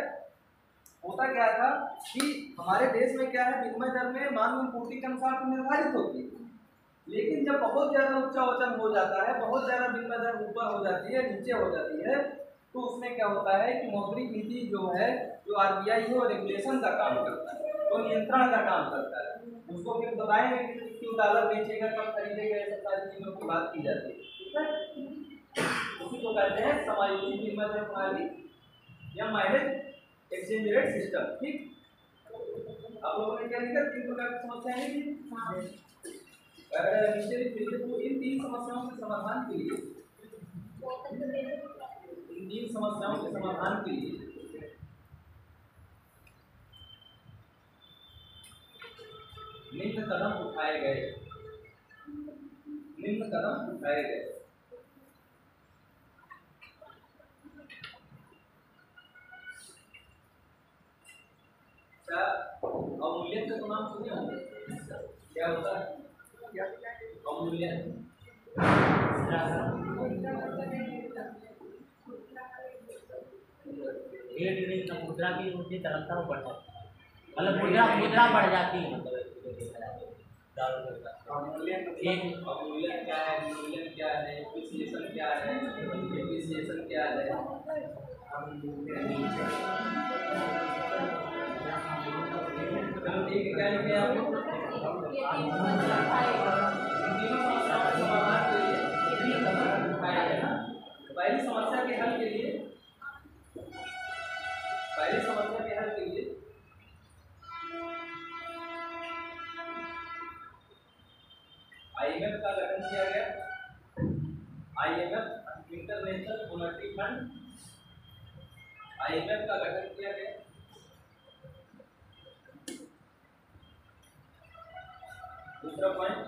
होता क्या था कि हमारे देश में क्या है, विनिमय दर में मांग एवं पूर्ति के अनुसार निर्धारित होती है, लेकिन जब बहुत ज्यादा उच्च वचन हो जाता है, बहुत ज्यादा विनिमय दर ऊपर हो जाती है, नीचे हो जाती है, तो उसमें क्या होता है कि मौद्रिक नीति जो है, जो आरबीआई है, वो रेगुलेशन का काम करता है, वो नियंत्रण का काम करता है। उसको फिर बताएंगे कि क्यों डॉलर बेचेगा, कब खरीदेगा, ये सब सारी चीजों की बात की जाती है, ठीक है। उसी को कहते हैं समायोजित विनिमय दर प्रणाली या माइनस एक्सचेंज रेट सिस्टम, ठीक। आप लोगों ने क्या लिखा, 3 प्रकार की समस्याएं हैं। इन 3 समस्याओं के समाधान के लिए, इन 3 समस्याओं के समाधान के लिए निम्न कदम उठाए गए। अवमूल्यन का नाम सुने होंगे, क्या होता है अवमूल्यन? मुद्रा की उनकी तरलता वो बढ़ जाती है, मतलब मुद्रा मुद्रा बढ़ जाती है, मतलब अवमूल्यन क्या है, विमूल्यन क्या है, एप्रिसिएशन क्या है, डेप्रिसिएशन क्या है? चलो ठीक है, क्या लिखे आप लोग? पहली समस्या के हल के लिए आईएमएफ का गठन किया गया। IMF international monetary fund, IMF का गठन किया गया। दूसरा पॉइंट,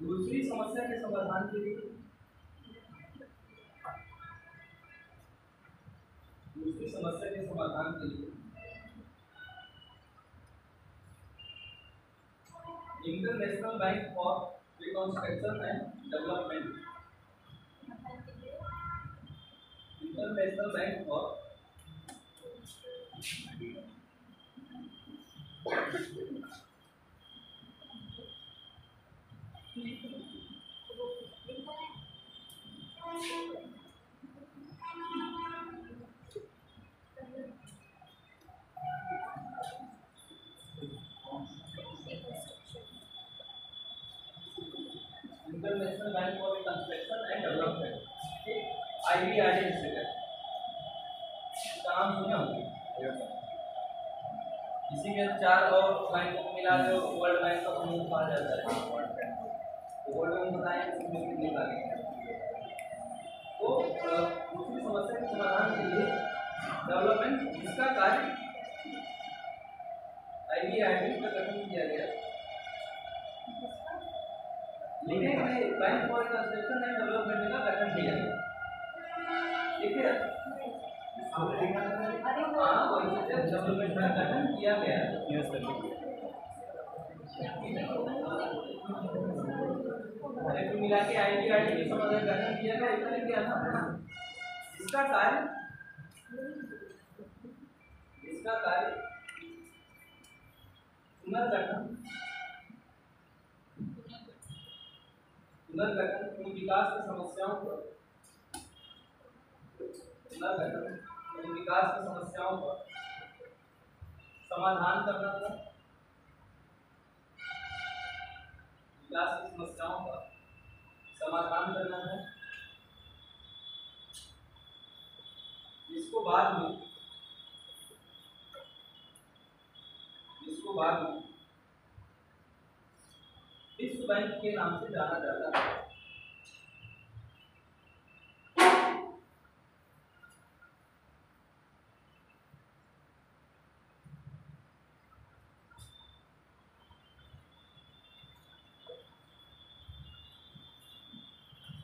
दूसरी समस्या के समाधान के लिए international bank for reconstruction and development, international bank for international bank for reconstruction and development, IBRD institute, इसका नाम सुने होंगे। इसी के 4 और बैंक को मिला के वर्ल्ड बैंक का समूह कहा जाता है। वर्ल्ड बैंक बताएं इसमें कितने भाग हैं। तो दूसरी समस्या के समाधान के लिए डेवलपमेंट, इसका कार्य IBRD का गठन किया गया। लिखेंगे bank for reconstruction and development का गठन किया गया, ठीक है। डेवलपमेंट का गठन किया गया। अरे मिला के IBRD की समझ गठन किया गया, इतना क्या था इसका कार्य पुनर्गठन विकास की समस्याओं पर समाधान करना था, विकास की समस्याओं का समाधान करना है। इसको बाद में विश्व बैंक के नाम से जाना जाता है।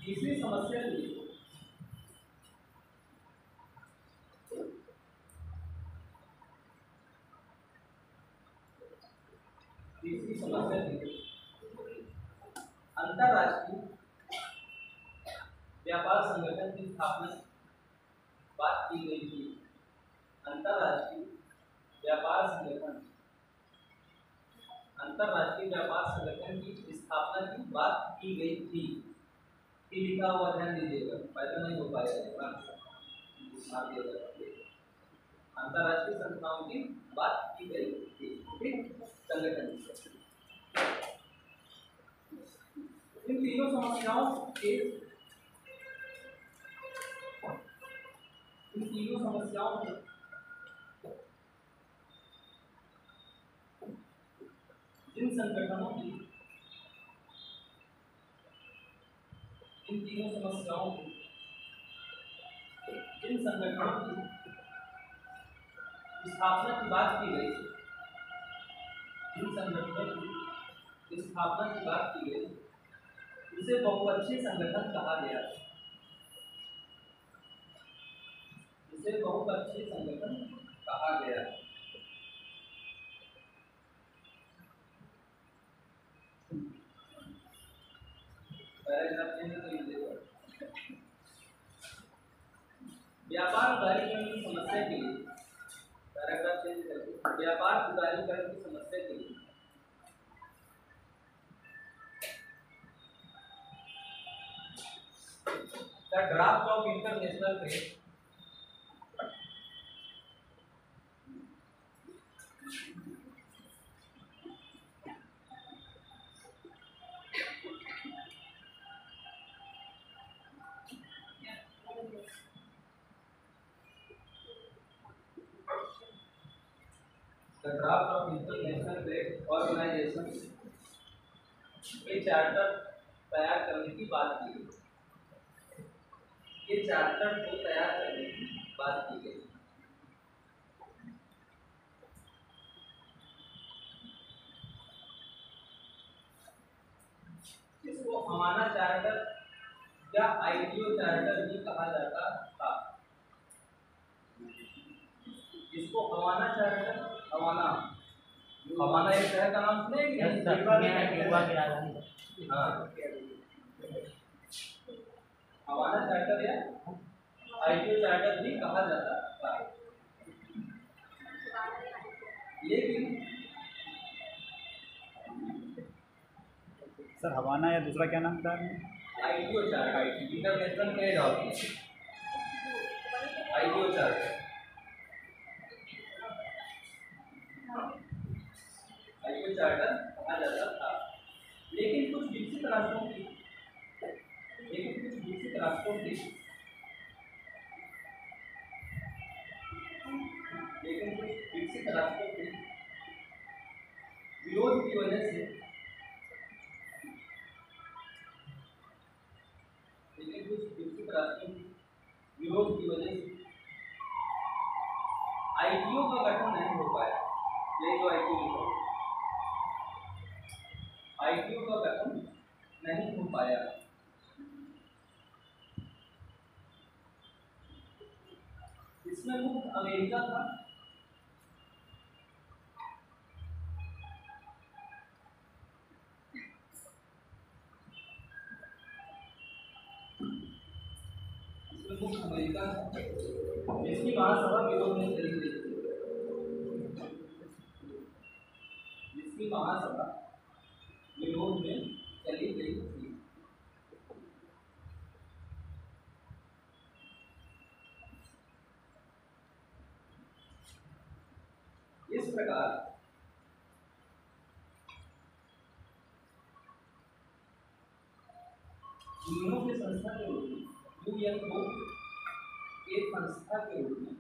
तीसरी समस्या अंतरराष्ट्रीय व्यापार संगठन की स्थापना बात की गई थी। अंतरराष्ट्रीय व्यापार संगठन की स्थापना की बात की गई थी। लिखा हुआ ध्यान दीजिएगा, पैदा नहीं हो पाएगा। अंतरराष्ट्रीय संस्थाओं की बात की गई थी, ठीक। संगठन इन तीनों समस्याओं जिन संगठनों की इन तीनों समस्याओं को जिन संगठनों की स्थापना की बात की गई, उसे बहुपक्षीय संगठन कहा गया। इसे बहुपक्षीय संगठन कहा गया। व्यापार उदारीकरण की समस्या के लिए पैराग्राफ चेंज करके व्यापार उदारीकरण की समस्या के लिए the draft of international trade The draft of International Trade Organization के चार्टर तैयार करने की बात की गई। ये चार्टर को तैयार करने की बात की गई। इसको हवाना चार्टर या आईटीओ चार्टर भी कहा जाता था। इसको हवाना चार्टर हवाना एक शहर का नाम सुने कि हवाना चार्टर या आईटीओ चार्टर भी कहा जाता था। लेकिन सर हवाना या दूसरा क्या नाम था? ITO charter, international trade organisation, ITO charter, ITO charter कहा जाता था। लेकिन कुछ विकसित राष्ट्रों की विरोध की वजह से आईटीओ का गठन नहीं हो पाया। यही जो आईटीओ का गठन नहीं हो पाया। इसमें मुख्य अमेरिका था, जिसकी महासभा विरोध में चली गई थी। जिसकी महासभा विरोध में चली गई थी। इस प्रकार यूएनओ के संस्था के रूप में यूएनओ एक संस्था के रूप में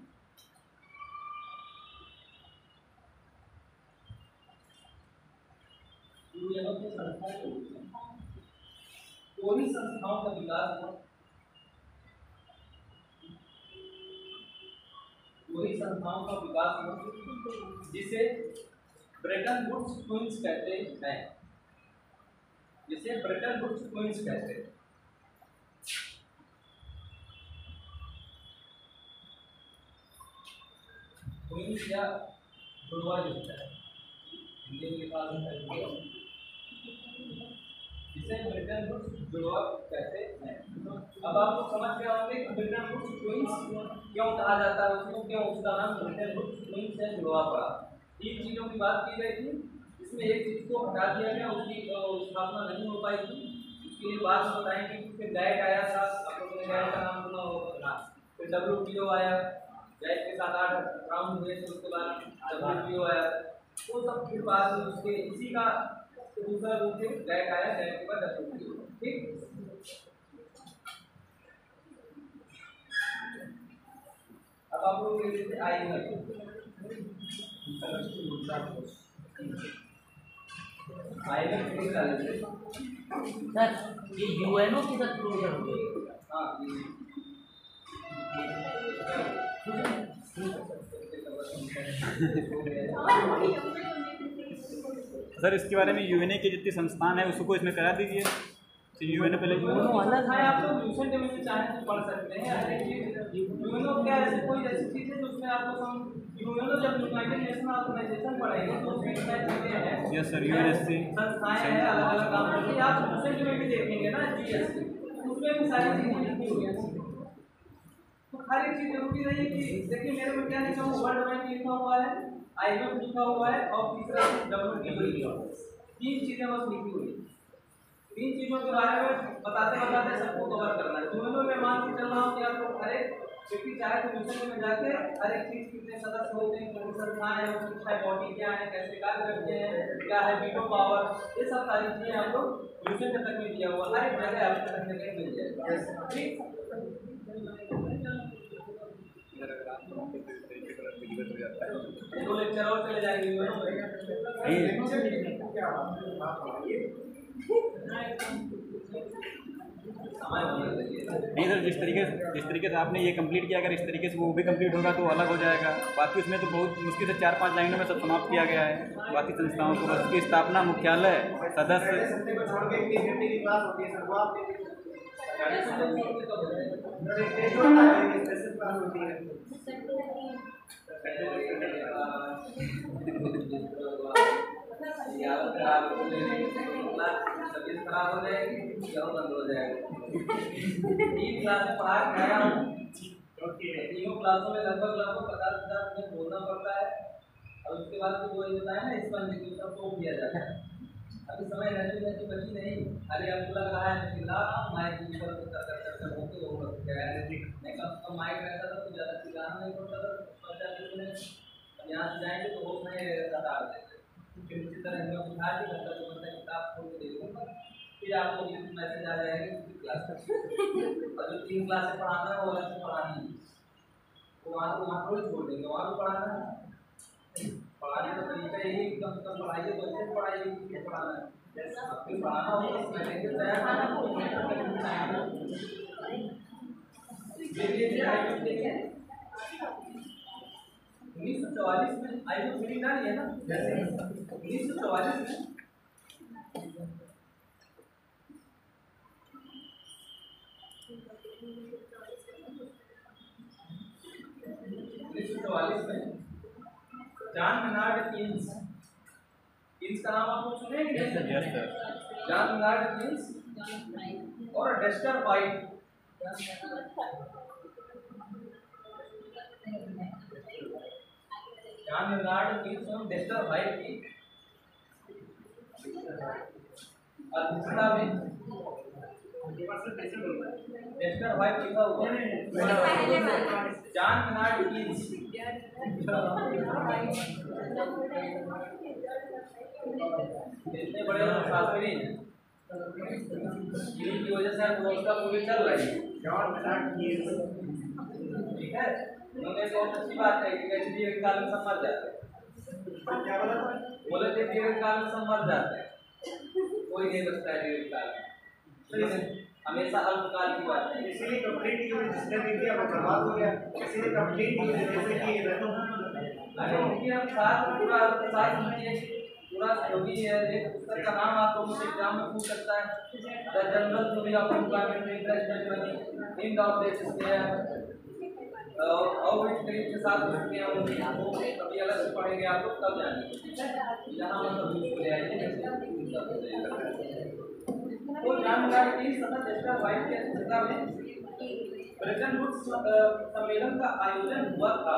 यूएनओ की संस्था के रूप में कोई संस्थाओं का विकास हो, जिसे ब्रेटन वुड्स ट्विंस कहते हैं, जिसे ब्रेटन वुड्स ट्विंस कहते हैं। ट्विंस या जुड़वा होता है, हिंदी में लिखा है जिसे ब्रेटन वुड्स जुड़वा कहते हैं। अब आप लोग समझ गए होंगे कि ब्रेटन वुड्स ट्विंस क्यों कहा जाता है, उसको क्यों उसका नाम ब्रेटन वुड्स ट्विंस है जुड़वा पड़ा। तीन चीज़ों की बात की गई थी, इसमें एक चीज़ को हटा दिया गया, उसकी स्थापना नहीं हो पाई थी। उसके लिए बात बताएंगे कि फिर गैट आया था, आप लोगों ने गैट का नाम सुना होगा। फिर WTO आया, गैट के 7-8 राउंड हुए थे, उसके बाद WTO आया। वो सब फिर बाद में उसके इसी का दूसरा रूप से गैट आया, गैट के बाद WTO। ठीक, अब आप लोग ले लेते आईएमएफ। सर ये यूएनओ के साथ क्लोजर हो गए। हाँ, सर इसके बारे में यूएनए की जितनी संस्थान है उसको इसमें करा दीजिए। यूएनओ पहले संस्थाएं आप लोग ट्यूशन के में चाहें तो पढ़ सकते हैं। हर एक चीज यूएनओ क्या ऐसी कोई ऐसी चीज है जिसमें आपको यूएनओ जब यूनाइटेड नेशन ऑर्गेनाइजेशन पढ़ेंगे तो उसमें क्या चीजें हैं। यस सर, यूएनएससी संस्थाएं हैं अलग अलग काम करती हैं। आप ट्यूशन में भी देखेंगे ना जीएसटी, उसमें भी सारी चीजें लिखी हुई हैं। तो हर एक चीज जरूरी नहीं है कि देखिए मेरे में क्या लिखा हुआ, वर्ल्ड बैंक लिखा हुआ है, आईएमएफ लिखा हुआ है और तीसरा डब्ल्यूटीओ लिखा हुआ है। तीन चीजें बस लिखी हुई है। तीन चीजों के बारे में बताते बताते सबको कवर करना है। दोनों में मान के चल रहा हूँ कि आपको हर एक व्यक्ति चाहे तो ट्यूशन में जाके हर एक चीज कितने सदस्य होते हैं, कौन संस्थाएं हैं, उसकी बॉडी क्या है, कैसे कार्य करते हैं, क्या है वीटो पावर, ये सब सारी चीजें आपको ट्यूशन के तक में दिया हुआ हर एक जगह आपको कहीं ना कहीं मिल जाएगा। ठीक, दो लेक्चर और चले जाएंगे। नहीं सर, जिस तरीके से आपने ये कंप्लीट किया, अगर इस तरीके से वो भी कंप्लीट होगा तो अलग हो जाएगा। बाकी उसमें तो बहुत मुश्किल से 4-5 लाइनों में सब समाप्त किया गया है। बाकी संस्थाओं को बस की स्थापना, मुख्यालय, सदस्य। खराब हो जाएगी, बंद हो जाएगा। 3 क्लास में पढ़ा गया हूँ, तीनों क्लासों में लगभग 50,000 मिनट बोलना पड़ता है और उसके बाद तो वो होता है ना स्पंज की सब तो किया जाता है। अभी समय रहने की बची नहीं, अरे आपको लग रहा है चिल्ला माइक ऊपर कर होते होगा नहीं, कम से कम माइक रहता था तो ज़्यादा चिल्लाना नहीं पड़ता था। यहाँ से जाएंगे तो होश नहीं रहता था। फिर उसी तरह हम लोग उठा के किताब खोल के देखूँगा, फिर आपको मैसेज आ जाएगा क्लास और जो 3 क्लास से पढ़ाना है वो अलग से पढ़ानी है। तो वहाँ थोड़ी छोड़ देंगे, वहाँ भी पढ़ाना है। पढ़ाने का तरीका यही कम से कम पढ़ाइए, बच्चे को पढ़ाइए, पढ़ाना है। फिर पढ़ाना होगा तो मैं लेके तैयार करना। 1944 में आईएमएफ मीटिंग डाली है ना, 1944 में 1944 में जॉन मेनार्ड कीन्स का नाम आपको सुने हैं? Yes sir. John Maynard Keynes और डेस्टर वाइट, जॉन मेनार्ड कीन्स और डेस्टर वाइट की अध्यक्षता में डेस्टर वाइट लिखा हुआ है। जॉन मेनार्ड कीन्स इतने बड़े शास्त्री की वजह से व्यवस्था पूरी चल रही है। ठीक है, उन्होंने बहुत अच्छी बात है कि दीर्घ काल में सब मर जाते हैं। बोले थे दीर्घ काल में सब मर जाते हैं, कोई नहीं बचता है दीर्घ काल में, हमेशा अल्पकाल की बात है। इसीलिए कंप्लीट जिसने भी किया वो बर्बाद हो गया, इसीलिए कंप्लीट जैसे कि अरे उनकी हम साथ पूरा योगी है। एक पुस्तक का नाम आपको मुझे एग्जाम में पूछ सकता है, the general theory of employment interest money in of this और करीब के साथ उसके हम वो कभी अलग से पढ़ेंगे, आप लोग तब जानेंगे। यहाँ मतलब ले आइए तो जानकारी की सतत डेस्टर वाइट की अध्यक्षता में ब्रेटन वुड्स सम्मेलन का आयोजन हुआ था।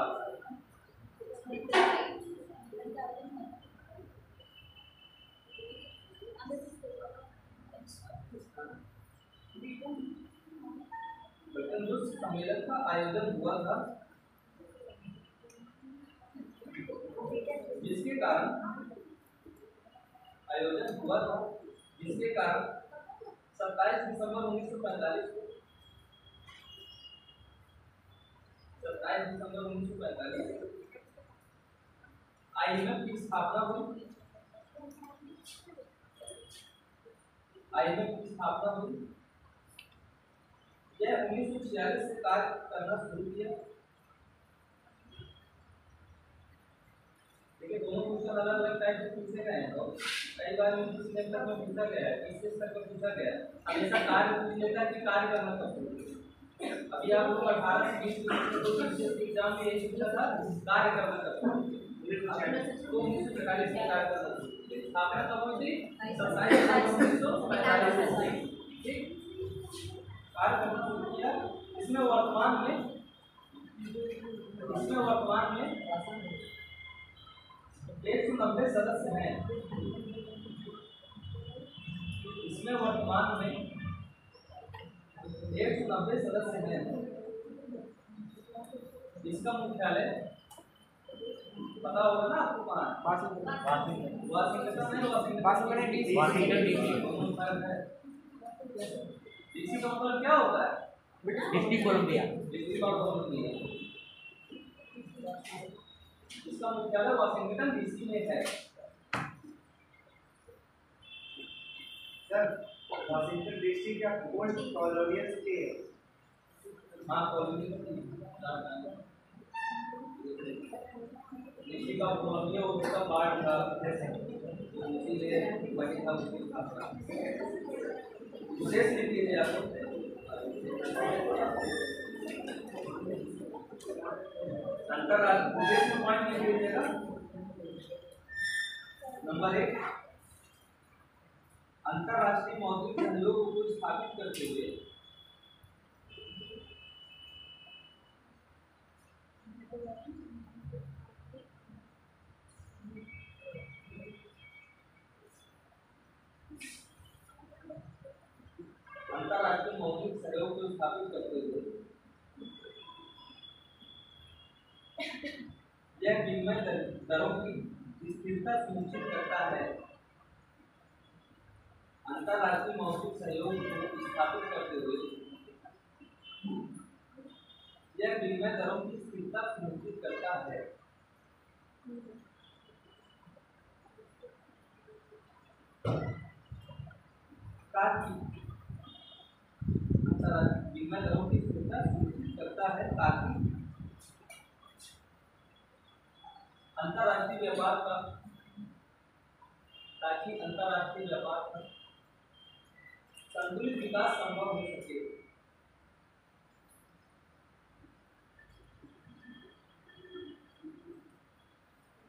ब्रेटन वुड्स सम्मेलन का आयोजन हुआ था जिसके कारण 27 दिसंबर 1945 को 27 दिसंबर 1945 आईएमएफ की स्थापना हुई। यह 1946 से कार्य करना शुरू किया। देखिए दोनों क्वेश्चन अलग अलग टाइप से पूछे गए हैं, तो कई बार किसी लेक्चर में पूछा गया है, किसी स्तर पर पूछा गया है, हमेशा कार्य पूछ लेता है कि कार्य करना कब। अभी आप लोग 18 से 20 एग्जाम में यही पूछा था, कार्य करना कब। तो 1945 में कार्य करना स्थापना कब हुई थी? 27 से ठीक, कार्य करना शुरू किया। इसमें वर्तमान में 190 सदस्य हैं। इसमें वर्तमान में 190 सदस्य हैं। इसका मुख्यालय पता होगा ना आपको कहाँ? वाशिंगटन डीसी का मतलब क्या होता है? District Columbia. इसका मुख्यालय वाशिंगटन डीसी में है। सर वाशिंगटन डीसी का कौन कॉलोनियल सिटी है? हाँ, कॉलोनियल डीसी का कोलंबिया उसका पार्ट था, इसीलिए वही था उसकी स्थापना। विशेष नीति है आपको अंतरराष्ट्रीय में पॉइंट लिख लीजिएगा। नंबर 1, अंतरराष्ट्रीय मौद्रिक सहयोग को स्थापित करते हुए यह विनिमय दरों की स्थिरता सुनिश्चित करता है। अंतरराष्ट्रीय मौद्रिक सहयोग को स्थापित करते हुए यह विनिमय दरों की स्थिरता सुनिश्चित करता है। अंतरराष्ट्रीय विनिमय दरों की स्थिरता सुनिश्चित करता है ताकि अंतरराष्ट्रीय व्यापार का संतुलित विकास संभव हो सके।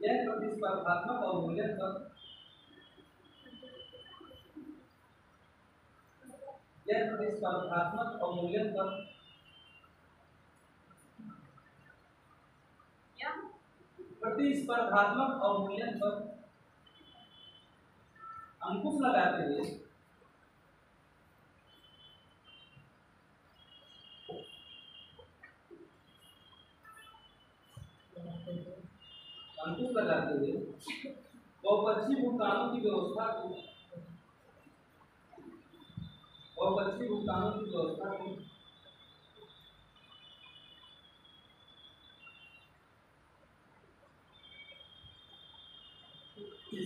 यह प्रतिस्पर्धात्मक अवमूल्यन पर अंकुश लगाते हुए बहुपक्षीय भुगतानों की व्यवस्था को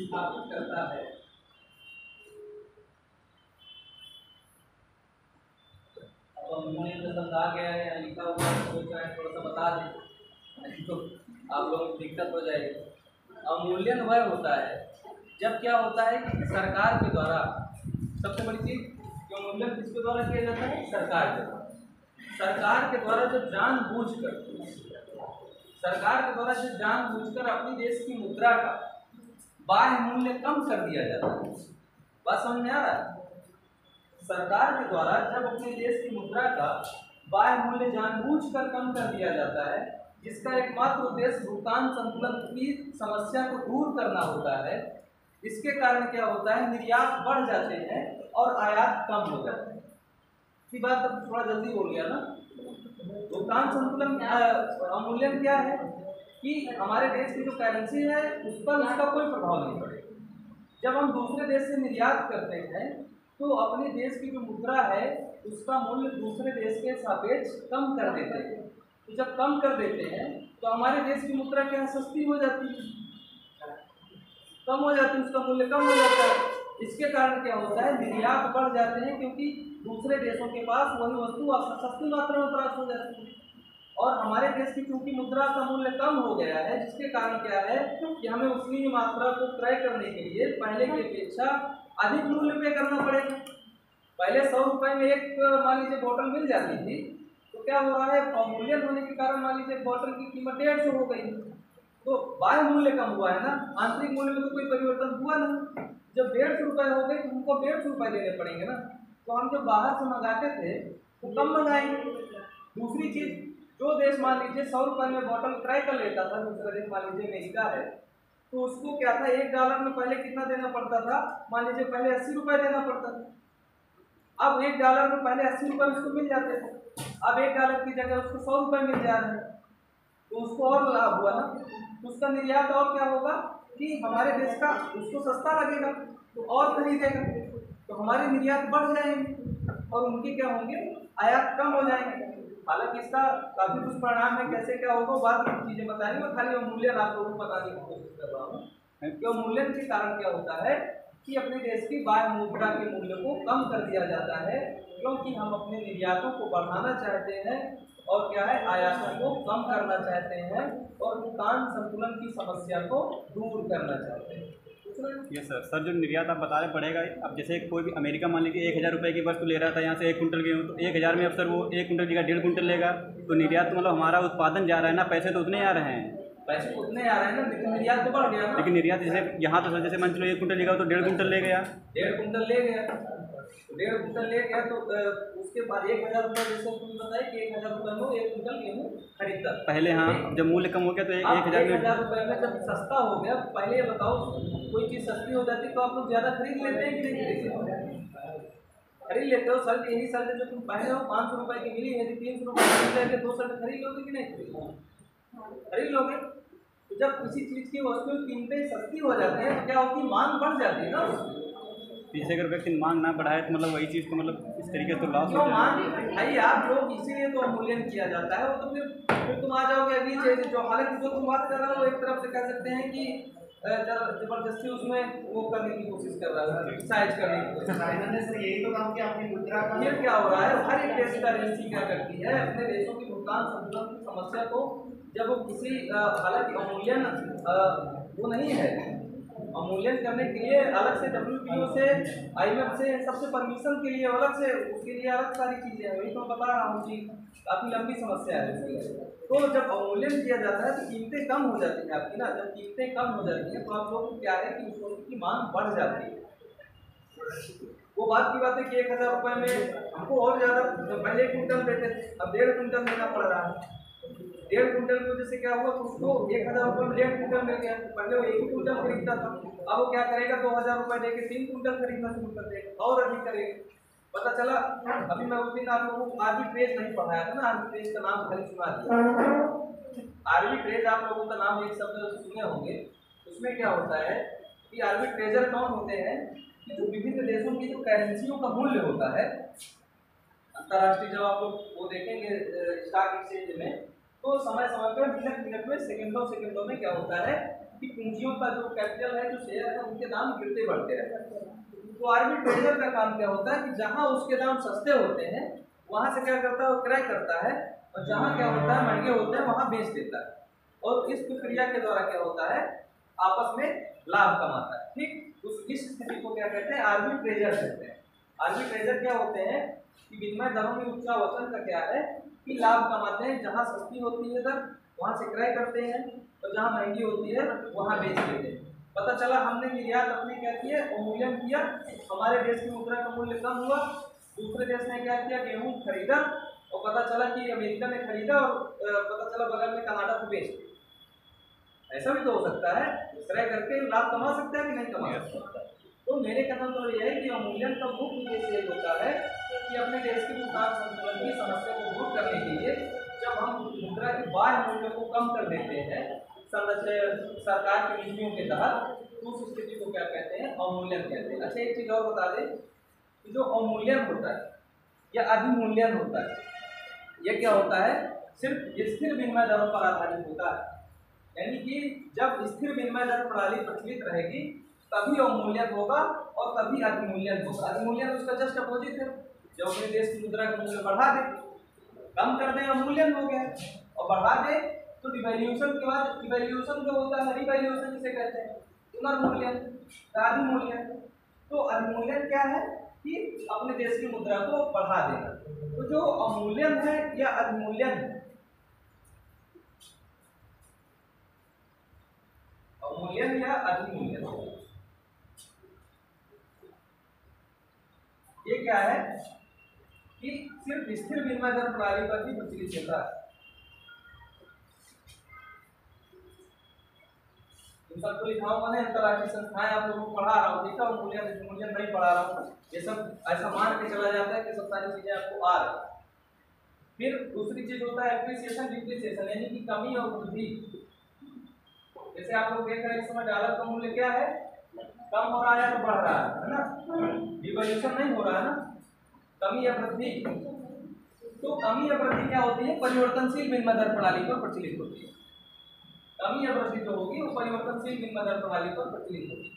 स्थापित करता है। अब हमने पसंद आ गया है, लिखा हुआ सोच रहे हैं, थोड़ा सा बता दें तो आप लोगों को दिक्कत हो जाएगी। अवमूल्यन वह होता है जब क्या होता है कि सरकार के द्वारा, सबसे बड़ी चीज कि अवमूल्यन किसके द्वारा किया जाता है? सरकार के द्वारा। सरकार के द्वारा जब जानबूझकर अपनी देश की मुद्रा का बाह्य मूल्य कम कर दिया जाता है। बात समझ में आ रहा है? सरकार के द्वारा जब अपने देश की मुद्रा का बाह्य मूल्य जानबूझकर कम कर दिया जाता है, जिसका एकमात्र उद्देश्य भुगतान संतुलन की समस्या को दूर करना होता है, इसके कारण क्या होता है? निर्यात बढ़ जाते हैं और आयात कम हो जाता है। ये बात अब थोड़ा जल्दी हो गया ना। भुगतान संतुलन अवमूल्यन क्या है कि हमारे देश की जो करेंसी है उस पर उसका कोई प्रभाव नहीं पड़ेगा। जब हम दूसरे देश से निर्यात करते हैं तो अपने देश की जो मुद्रा है उसका मूल्य दूसरे देश के सापेक्ष कम कर देते हैं। तो जब कम कर देते हैं तो हमारे देश की मुद्रा क्या सस्ती हो जाती है, कम हो जाती है, उसका मूल्य कम हो जाता है। इसके कारण क्या होता है? निर्यात बढ़ जाते हैं, क्योंकि दूसरे देशों के पास वही वस्तु सस्ती मात्रा में प्राप्त हो जाती है। और हमारे देश की चूंकि मुद्रा का मूल्य कम हो गया है, जिसके कारण क्या है कि हमें उसी मात्रा को क्रय करने के लिए पहले की अपेक्षा अधिक मूल्य पे करना पड़ेगा। पहले 100 रुपये में एक मान लीजिए बोतल मिल जाती थी, तो क्या हो रहा है, अवमूल्यन होने के कारण मान लीजिए बोतल की कीमत 150 हो गई। तो बाह्य मूल्य कम हुआ है ना, आंतरिक मूल्य में तो कोई परिवर्तन हुआ नहीं। जब 150 रुपये हो गए तो हमको 150 रुपये देने पड़ेंगे ना, तो हम जो बाहर से मंगाते थे वो कम मंगाएंगे। दूसरी चीज, जो देश मान लीजिए 100 रुपये में बोतल क्रय कर लेता था, दूसरा देश मान लीजिए अमेरिका है, तो उसको क्या था, $1 में पहले कितना देना पड़ता था, मान लीजिए पहले 80 रुपये देना पड़ता था। अब $1 में पहले 80 रुपये उसको मिल जाते थे, अब $1 की जगह उसको 100 रुपये मिल जा रहे हैं, तो उसको और लाभ हुआ ना। तो उसका निर्यात और क्या होगा कि हमारे देश का उसको सस्ता लगेगा तो और खरीदेगा, तो हमारे निर्यात बढ़ जाएंगे और उनके क्या होंगे, आयात कम हो जाएंगे। हालांकि इसका काफी कुछ परिणाम है, कैसे क्या होगा बाद में चीजें बताएंगे। मैं खाली अवमूल्यन आप लोगों को बताने की कोशिश कर रहा हूँ कि अवमूल्यन के कारण क्या होता है कि अपने देश की बाह्य मुद्रा के मूल्य को कम कर दिया जाता है, क्योंकि हम अपने निर्यातों को बढ़ाना चाहते हैं और क्या है, आयातों को कम करना चाहते हैं और भुगतान संतुलन की समस्या को दूर करना चाहते हैं। ये सर जो निर्यात आप बता रहे पड़ेगा, अब जैसे कोई भी अमेरिका मान लीजिए 1000 रुपये की वस्तु ले रहा था यहाँ से 1 कुंटल गेहूँ, तो 1000 में अब सर वो 1 कुंटल की जगह 1.5 कुंटल लेगा, तो निर्यात तो मतलब हमारा उत्पादन जा रहा है ना, पैसे तो उतने आ रहे हैं, पैसे उतने आ रहे हैं ना, लेकिन निर्यात तो बढ़ गया ना। लेकिन निर्यात जैसे यहाँ तो सर जैसे मान चलो 1 कुंटल लेगा तो 1.5 कुंटल ले गया, 1.5 कुंटल ले गया, 1.5 कुंटल ले गया, तो उसके बाद 1000 रुपये, जैसे तुमने बताया कि 1000 रुपये में 1 कुंटल गेहूँ खरीदता पहले। हाँ, जब मूल्य कम हो गया तो 1000 रुपये में जब सस्ता हो गया, पहले बताओ कोई चीज़ सस्ती हो जाती तो आप लोग ज़्यादा खरीद लेते हैं कि नहीं खरीदते? खरीद लेते हो। शर्ट, यही शर्ट जो तुम पहने हो 500 रुपये की मिली है, 300 रुपये की मिल जाएगी, 2 शर्ट खरीद लोगे कि नहीं खरीद लोगे? तो जब किसी चीज़ की वस्तु की कीमतें सस्ती हो जाती है तो क्या होती है, मांग बढ़ जाती है ना। जैसे अगर व्यक्ति मांग ना बढ़ाए तो मतलब वही चीज़ तो मतलब इस तरीके से लॉस हो क्यों जाएगा। मांग भाई आप लोग इसीलिए तो अवमूल्यन किया जाता है। वो तो फिर तुम आ जाओगे अगली चीज, जो हालांकि जो तुम बात कर रहे हो वो एक तरफ से कह सकते हैं कि जबरदस्ती उसमें वो करने की कोशिश कर रहा है, साइज करने की कोशिश। चाइना ने सर यही तो काम किया, अपनी मुद्रा का। फिर क्या हो रहा है, हर एक देश करेंसी क्या करती है, अपने देशों की भुगतान संतुलन की समस्या को जब वो किसी, हालांकि अवमूल्यन वो नहीं है, अवमूल्यन करने के लिए अलग से WTO से, IMF से, सबसे परमिशन के लिए अलग से, उसके लिए अलग सारी चीजें हैं। वही तो बता रहा हूँ कि काफी लंबी समस्या है उसकी। तो जब अवमूल्यन किया जाता है तो कीमतें कम हो जाती हैं आपकी ना, जब कीमतें कम हो जाती हैं तो आप लोगों को क्या है कि उस वस्तु की मांग बढ़ जाती है। वो बात की बात है कि 1000 रुपये में हमको और ज़्यादा, पहले 1 कुंटल देते थे, अब 1.5 कुंटल देना पड़ रहा है। 1.5 कुंटल की वजह से क्या हुआ, उसको 1000 रुपये में 1.5 कुंटल मिल गया। पहले वो 1 कुंटल खरीदता था, अब वो क्या करेगा, 2000 रुपये देके 3 कुंटल खरीदना शुरू कर देगा और अधिक करेगा। पता चला, अभी मैं उस दिन आप लोगों को आर्बिट्रेज नहीं पढ़ाया था ना, आर्बिट्रेज का नाम खाली सुना दिया। आर्बिट्रेज आप लोगों का नाम एक शब्द सुने होंगे। उसमें क्या होता है कि आर्बिट्रेजर कौन होते हैं कि जो विभिन्न देशों की जो करेंसियों का मूल्य होता है अंतर्राष्ट्रीय, जब आप लोग वो देखेंगे स्टॉक एक्सचेंज में, तो समय समय पर मिनट में सेकंडों में क्या होता है कि पूंजियों का जो कैपिटल है, जो शेयर है, उनके दाम गिरते बढ़ते रहते हैं। तो आर्बिट्रेजर का काम क्या होता है कि जहां उसके दाम सस्ते होते हैं वहां से क्या करता है, वो क्रय करता है, और जहां क्या होता है महंगे होते हैं वहां बेच देता है, और इस प्रक्रिया के द्वारा क्या होता है, आपस में लाभ कमाता है। ठीक, उस इस स्थिति को क्या कहते हैं, आर्बिट्रेजर कहते हैं। आर्बिट्रेजर क्या होते हैं कि विनिमय दरों में उच्चावचन का क्या है कि लाभ कमाते हैं, जहाँ सस्ती होती है दर वहाँ से क्रय करते हैं, और जहाँ महंगी होती है वहाँ बेच देते हैं। पता चला हमने निर्यात अपने क्या किया, अवमूल्यन किया, हमारे देश की मुद्रा का मूल्य कम हुआ, दूसरे देश ने क्या किया, गेहूँ खरीदा, और पता चला कि अमेरिका ने खरीदा और पता चला बगल में कनाडा को बेच दिया। ऐसा भी तो हो सकता है, क्रय करके लाभ कमा सकता है कि नहीं कमा सकता। तो मेरे कहना तो यह है कि अवमूल्यन का मुख्य उद्देश्य यही होता है कि अपने देश की भुगतान संतुलन की समस्या को दूर करने के लिए जब हम मुद्रा के बाह्य मूल्य को कम कर देते हैं सरकार की नीतियों के तहत, तो उस स्थिति को क्या कहते हैं, अवमूल्यन कहते हैं। अच्छा, एक चीज और बता दें कि जो अवमूल्यन होता है या अधिमूल्यन होता है, यह क्या होता है, सिर्फ स्थिर विनिमय दरों पर आधारित होता है। यानी कि जब स्थिर विनिमय दर प्रणाली प्रचलित रहेगी तभी अवमूल्यन होगा और तभी अधिमूल्यन होगा। अधिमूल्यन उसका जस्ट अपोजिट है, जब अपने देश की मुद्रा का मूल्य बढ़ा दे, कम कर दें, अवमूल्यन हो गया। और बढ़ा दे तो डिवैल्यूएशन के बाद डिवैल्यूएशन जो होता है रिवैल्यूएशन जिसे कहते हैं, पुनर्मूल्यन, अधिमूल्यन। तो अधिमूल्यन क्या है कि अपने देश की मुद्रा को बढ़ा देना। तो जो अवमूल्यन है या अधिमूल्यन है, अवमूल्यन या अधिमूल्यन, ये क्या है कि सिर्फ स्थिर विनिमय दर प्रणाली पर ही प्रचलित होता है। इन सबको लिखा हुआ है, अंतर्राष्ट्रीय संस्थाएं आप लोगों को पढ़ा रहा हूँ, देखा अवमूल्यन अधिमूल्यन नहीं पढ़ा रहा हूँ, ये सब ऐसा मान के चला जाता है कि सब सारी चीजें आपको आ रही। फिर दूसरी चीज होता है एप्रिसिएशन डिप्रिसिएशन, यानी कि कमी और वृद्धि। जैसे आप लोग देख रहे हैं इस समय डॉलर का मूल्य क्या है, कम हो रहा है तो बढ़ रहा है ना, डिवैल्यूएशन नहीं हो रहा है ना, कमी या वृद्धि। तो कमी या वृद्धि क्या होती है, परिवर्तनशील विनिमय दर प्रणाली पर प्रचलित होती है। कमी या वृद्धि जो होगी वो परिवर्तनशील विनिमय दर प्रणाली पर प्रचलित होगी।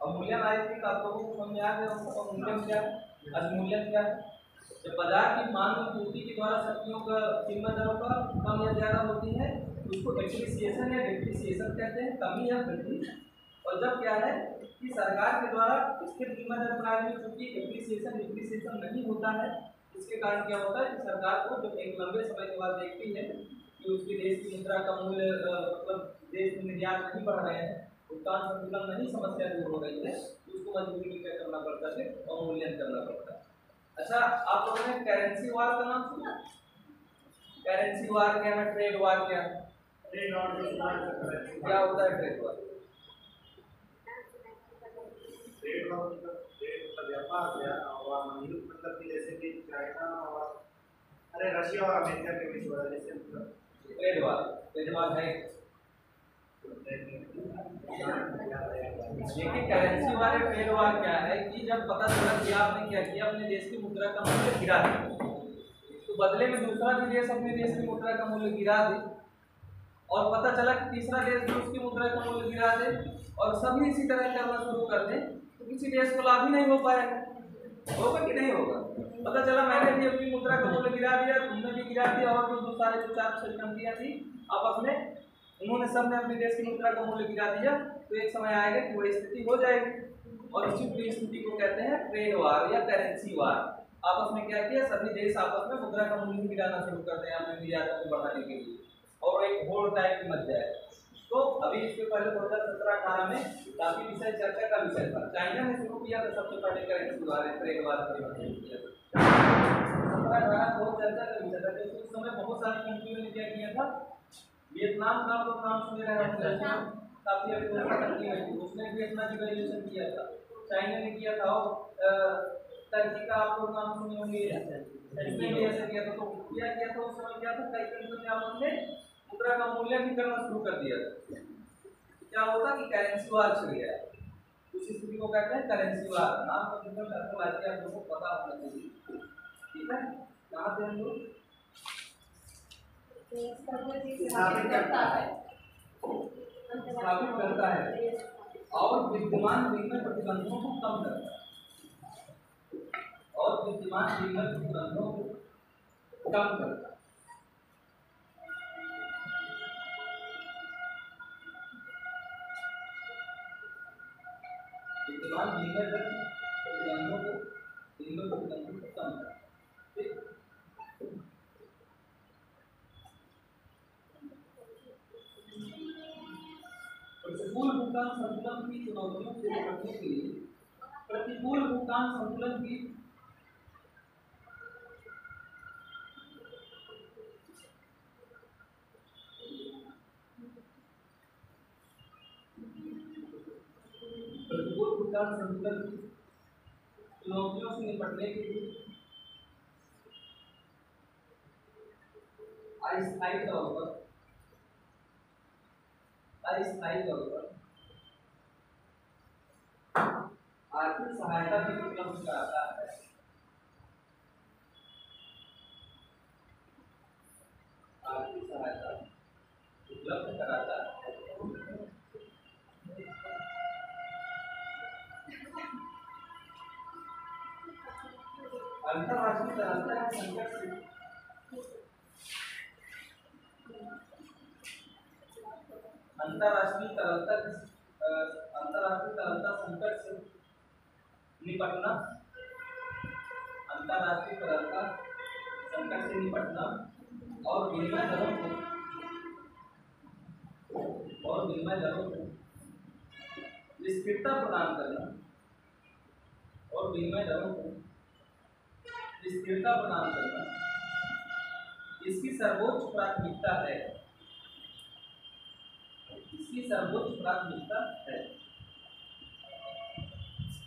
अवमूल्यन आई थिंक आप लोगों को समझ आ गया होगा अवमूल्यन क्या है, अधिमूल्यन क्या है। जब बाजार की मांग और पूर्ति के द्वारा शक्तियों का कीमत दरों पर कम या ज्यादा होती है उसको एप्रिसिएशन या डिप्रिसिएशन कहते हैं, कमी या वृद्धि। और जब क्या है कि सरकार के द्वारा स्थिर कीमत दर प्रणाली में चूंकि एप्रिसिएशन डिप्रिसिएशन नहीं होता है, इसके कारण क्या होता है कि सरकार को जब एक लंबे समय के बाद देखती है कि उसके देश की मुद्रा का मूल्य मतलब देश में निर्यात नहीं बढ़ रहे हैं, भुगतान संतुलन नहीं समस्या दूर हो रही है, तो उसको मजबूरी में क्या करना पड़ता है, अवमूल्यन करना पड़ता है। अच्छा, आप लोगों ने करेंसी वार का नाम सुना? करेंसी वार क्या है, ट्रेड वार क्या है? ट्रेड वार क्या होता है? ट्रेड वार व्यापार मतलब कि जैसे कि चाइना और रशिया और अमेरिका के बीच हो रहा है, जैसे ट्रेड वार है। देखिए करेंसी वाले ट्रेड वार क्या है कि जब पता चला कि आपने क्या किया, अपने देश की मुद्रा का मूल्य गिरा दिया, तो बदले में दूसरा भी देश अपने देश की मुद्रा का मूल्य गिरा दे, और पता चला कि तीसरा देश भी उसकी मुद्रा का मूल्य गिरा दे, और सभी इसी तरह करना शुरू कर दे, तो किसी देश को लाभ ही नहीं हो पाएगा। होगा कि नहीं होगा? पता चला मैंने भी अपनी मुद्रा का मूल्य गिरा दिया, तुमने भी गिरा दिया, और जो सारे जो 4 कंट्रियां थी आपस में उन्होंने सबने अपने देश की मुद्रा का मूल्य गिरा दिया, तो एक समय आएगा कि वही स्थिति हो जाएगी। और इसी पूरी स्थिति को कहते हैं ट्रेड वार या करेंसी वार। आपस में क्या किया, सभी देश आपस में मुद्रा का मूल्य गिराना शुरू करते हैं अपने निर्यात को बढ़ाने के लिए, और एक होड़ टाइप की मच जाए। तो अभी इसके पहले 2017-18 में काफी विषय चर्चा का विषय था। चाइना ने शुरू किया था सबसे पहले करेंसी वार ट्रेड वार किया था। 17-18 बहुत चर्चा का विषय था, क्योंकि उस समय बहुत सारी कंट्रियों ने क्या किया था, वियतनाम का आप लोग नाम सुने रहे हैं, काफी अर्थव्यवस्था कंट्री है, उसने भी अपना डिवैल्यूएशन किया था। चाइना ने किया था, और टर्की का आप लोग नाम सुने होंगे, उसने भी ऐसा किया था। तो किया था उस समय क्या था, कई कंट्रियों ने आपस में मुद्रा का मूल्य भी करना शुरू कर दिया था। क्या होता कि करेंसी वार चल गया, उस स्थिति को कहते हैं करेंसी वार। नाम का मतलब टर्मिनोलॉजी आप लोगों को पता होना चाहिए, ठीक है? कहाँ से हम लोग स्थापित करता है और विद्यमान विनिमय प्रतिबंधों को कम करता है, और विद्यमान विनिमय प्रतिबंधों को कम करता है। विद्यमान विनिमय प्रतिबंधों को कम करता है। प्रतिकूल भुगतान संतुलन की चुनौतियों से निपटने के लिए प्रतिकूल भुगतान संतुलन की चुनौतियों से निपटने के लिए अस्थायी तौर पर आर्थिक सहायता भी उपलब्ध कराता है। आर्थिक सहायता उपलब्ध कराता है। तरलता के संकट से अंतर्राष्ट्रीय तरलता संकट से निपटना, अंतर्राष्ट्रीय तरलता संकट से निपटना और विनिमय दरों को स्थिरता प्रदान करना और विनिमय दरों को स्थिरता प्रदान करना इसकी सर्वोच्च प्राथमिकता है, इसकी सर्वोच्च प्राथमिकता है।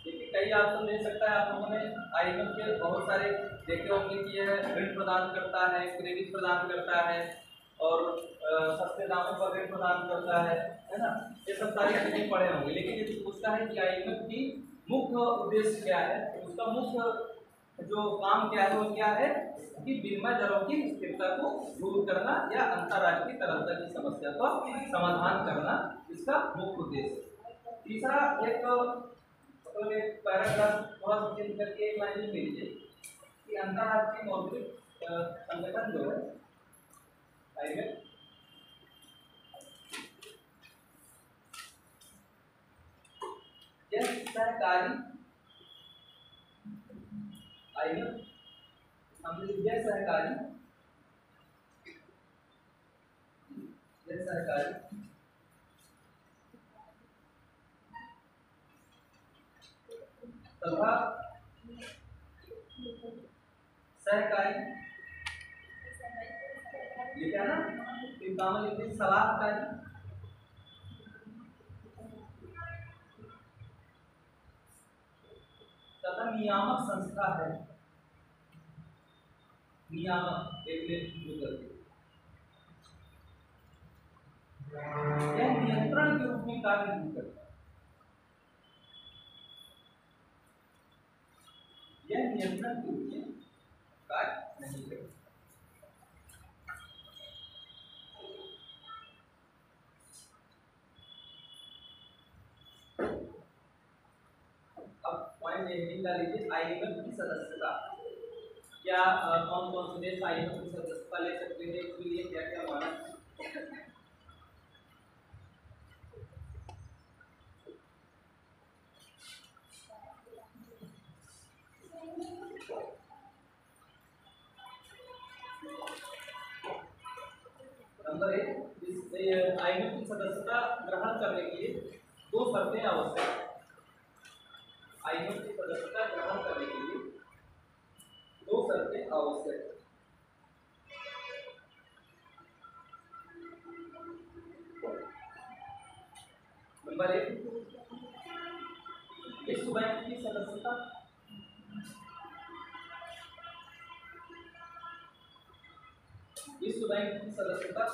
देखिए कई ऑप्शन दे सकता है, आप लोगों ने IMF के बहुत सारे देखे होंगे कि यह ऋण प्रदान करता है, क्रेडिट प्रदान करता है और सस्ते दामों पर ऋण प्रदान करता है ना, ये सब सारी चीजें पढ़े होंगे। लेकिन ये पूछता है कि IMF की मुख्य उद्देश्य क्या है, उसका मुख्य जो काम क्या है वो क्या है कि विनिमय दरों की स्थिरता को दूर करना या अंतर्राष्ट्रीय तरलता की समस्या का समाधान करना इसका मुख्य उद्देश्य। तीसरा एक पैराग्राफ थोड़ा सा चेंज करके एक लाइन लिख लीजिए कि अंतर्राष्ट्रीय मौद्रिक संगठन जो है IMF यह सहकारी IMF सहकारी तथा सहकारी लिखा ना, लिखिए सलाहकारी तथा नियामक संस्था है। नियामक यह नियंत्रण के रूप में कार्य नहीं करता, यह नियंत्रण के रूप में कार्य नहीं करता। अब पॉइंट हेडिंग का लीजिए IMF की सदस्यता, क्या कौन कौन से देश IMF की सदस्यता ले सकते हैं, इसके लिए क्या क्या मानक नंबर 1 इस IMF की सदस्यता ग्रहण करने के लिए 2 शर्तें आवश्यक हैं। IMF की सदस्यता ग्रहण करने के लिए 2 शर्तें आवश्यक हैं। नंबर 1 विश्व बैंक की सदस्यता, विश्व बैंक की सदस्यता।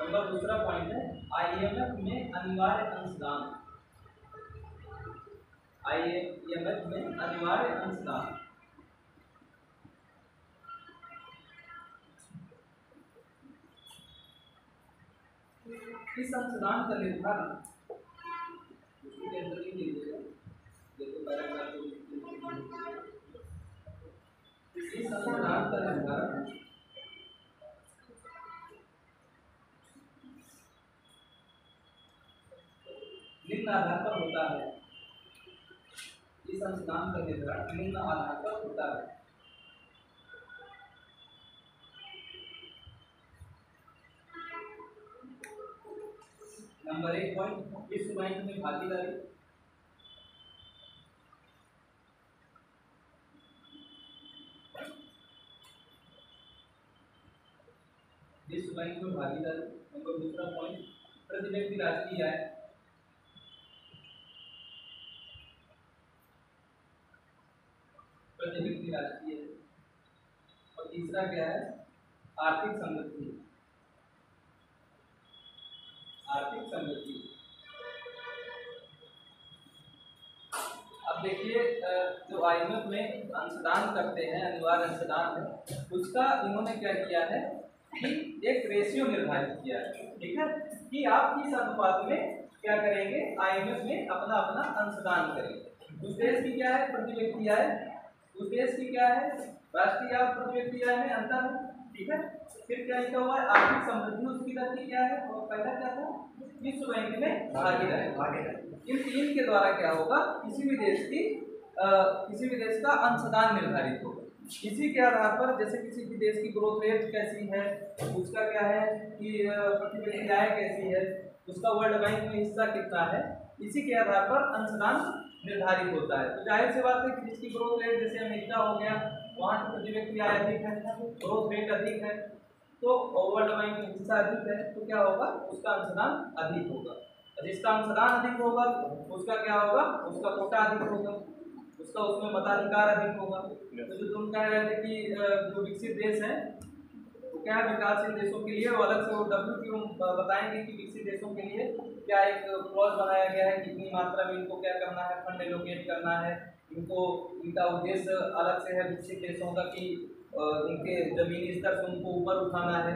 नंबर दूसरा पॉइंट है IMF में अनिवार्य अंशदान, IMF में अनिवार्य अंशदान। इस अंशदान का निर्धारण इस अंशदान का निर्धारण निम्न आधार पर होता है। इस अंशदान का निर्धारण निम्न आधार पर होता है। नंबर 1 पॉइंट विश्व बैंक में भागीदारी, विश्व बैंक में भागीदारी। नंबर दूसरा पॉइंट प्रति व्यक्ति राष्ट्रीय आय, प्रति व्यक्ति राष्ट्रीय। और तीसरा क्या है आर्थिक समृद्धि, आर्थिक समृद्धि। अब देखिए जो IMF में अंशदान करते हैं, अनिवार्य अंशदान है, उसका इन्होंने क्या किया है कि एक रेशियो निर्धारित किया है, ठीक है, कि आप किस अनुपात में क्या करेंगे IMF में अपना अपना अंशदान करेंगे। उस देश की क्या है प्रति व्यक्ति आय, उस देश की क्या है राष्ट्रीय आय और प्रति व्यक्ति आय में अंतर है, ठीक है। फिर क्या लिखा हुआ है, आर्थिक समृद्धि उसकी दर क्या है, और पहला क्या था, विश्व बैंक में भागीदारी। इन तीन के द्वारा क्या होगा, किसी भी देश का अंशदान निर्धारित होगा। इसी के आधार पर जैसे किसी भी देश की ग्रोथ रेट कैसी है, उसका क्या है कि प्रति व्यक्ति आय कैसी है, उसका वर्ल्ड बैंक में हिस्सा कितना है, इसी के आधार पर अंशदान निर्धारित होता है। तो जाहिर सी बात है कि जिसकी ग्रोथ रेट जैसे अमेरिका हो गया, वहाँ की प्रति व्यक्ति आय अधिक है, ग्रोथ रेट अधिक है, तो वर्ल्ड बैंक में हिस्सा अधिक है, तो क्या होगा, उसका अंशदान अधिक होगा। जिसका अंशदान अधिक होगा उसका क्या होगा, उसका कोटा अधिक होगा, उसका उसमें मताधिकार अधिक होगा। तो जो तुम कह रहे थे कि जो विकसित देश है वो क्या है, विकासशील देशों के लिए वो अलग से वो WTO बताएंगे कि विकसित देशों के लिए क्या एक क्लॉज बनाया गया है, कितनी मात्रा में इनको क्या करना है, फंड एलोकेट करना है, इनको इनका उद्देश्य अलग से है विकसित देशों का कि इनके जमीनी स्तर से उनको ऊपर उठाना है,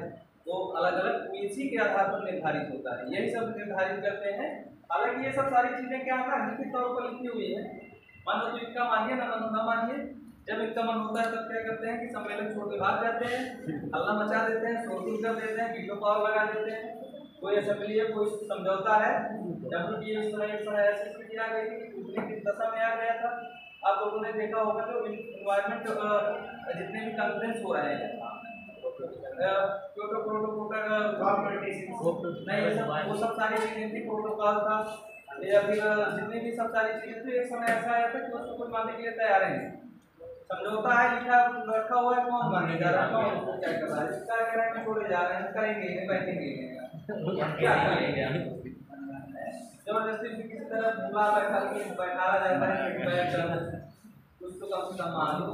वो अलग अलग इसी के आधार पर निर्धारित होता है, यही सब निर्धारित करते हैं। हालांकि ये सब सारी चीजें क्या होता है, लिखित तौर पर लिखी हुई है, मान लो तो इनका मानिए ना मानिए, जब इनका मन होता है तब क्या करते हैं कि सम्मेलन छोड़ के भाग जाते हैं, हल्ला मचा देते हैं, शोरगुल कर देते हैं, वीडियो पावर लगा देते हैं। कोई असेंबली है, कोई समझौता है, WTO इस समय ऐसी स्थिति आ गई थी, टूटने की दशा में आ गया था। आप लोगों ने देखा होगा जो इन्वायरमेंट जितने भी कॉन्फ्रेंस हो रहे हैं, क्योटो प्रोटोकॉल नहीं, वो सब सारी चीजें थी, प्रोटोकॉल था या फिर जितनी भी सब सारी चीजें थी, एक समय ऐसा आया था कि उसको कोई मानने के लिए तैयार नहीं। समझौता है, लिखा रखा हुआ है, कौन मानने जा रहा है, कौन क्या कर रहा है, इसका कह रहा है छोड़े जा रहे हैं, करेंगे बैठेंगे क्या करेंगे, जबरदस्ती किसी तरह बुला बैठाया जाता है, कुछ तो कम से कम मान लो।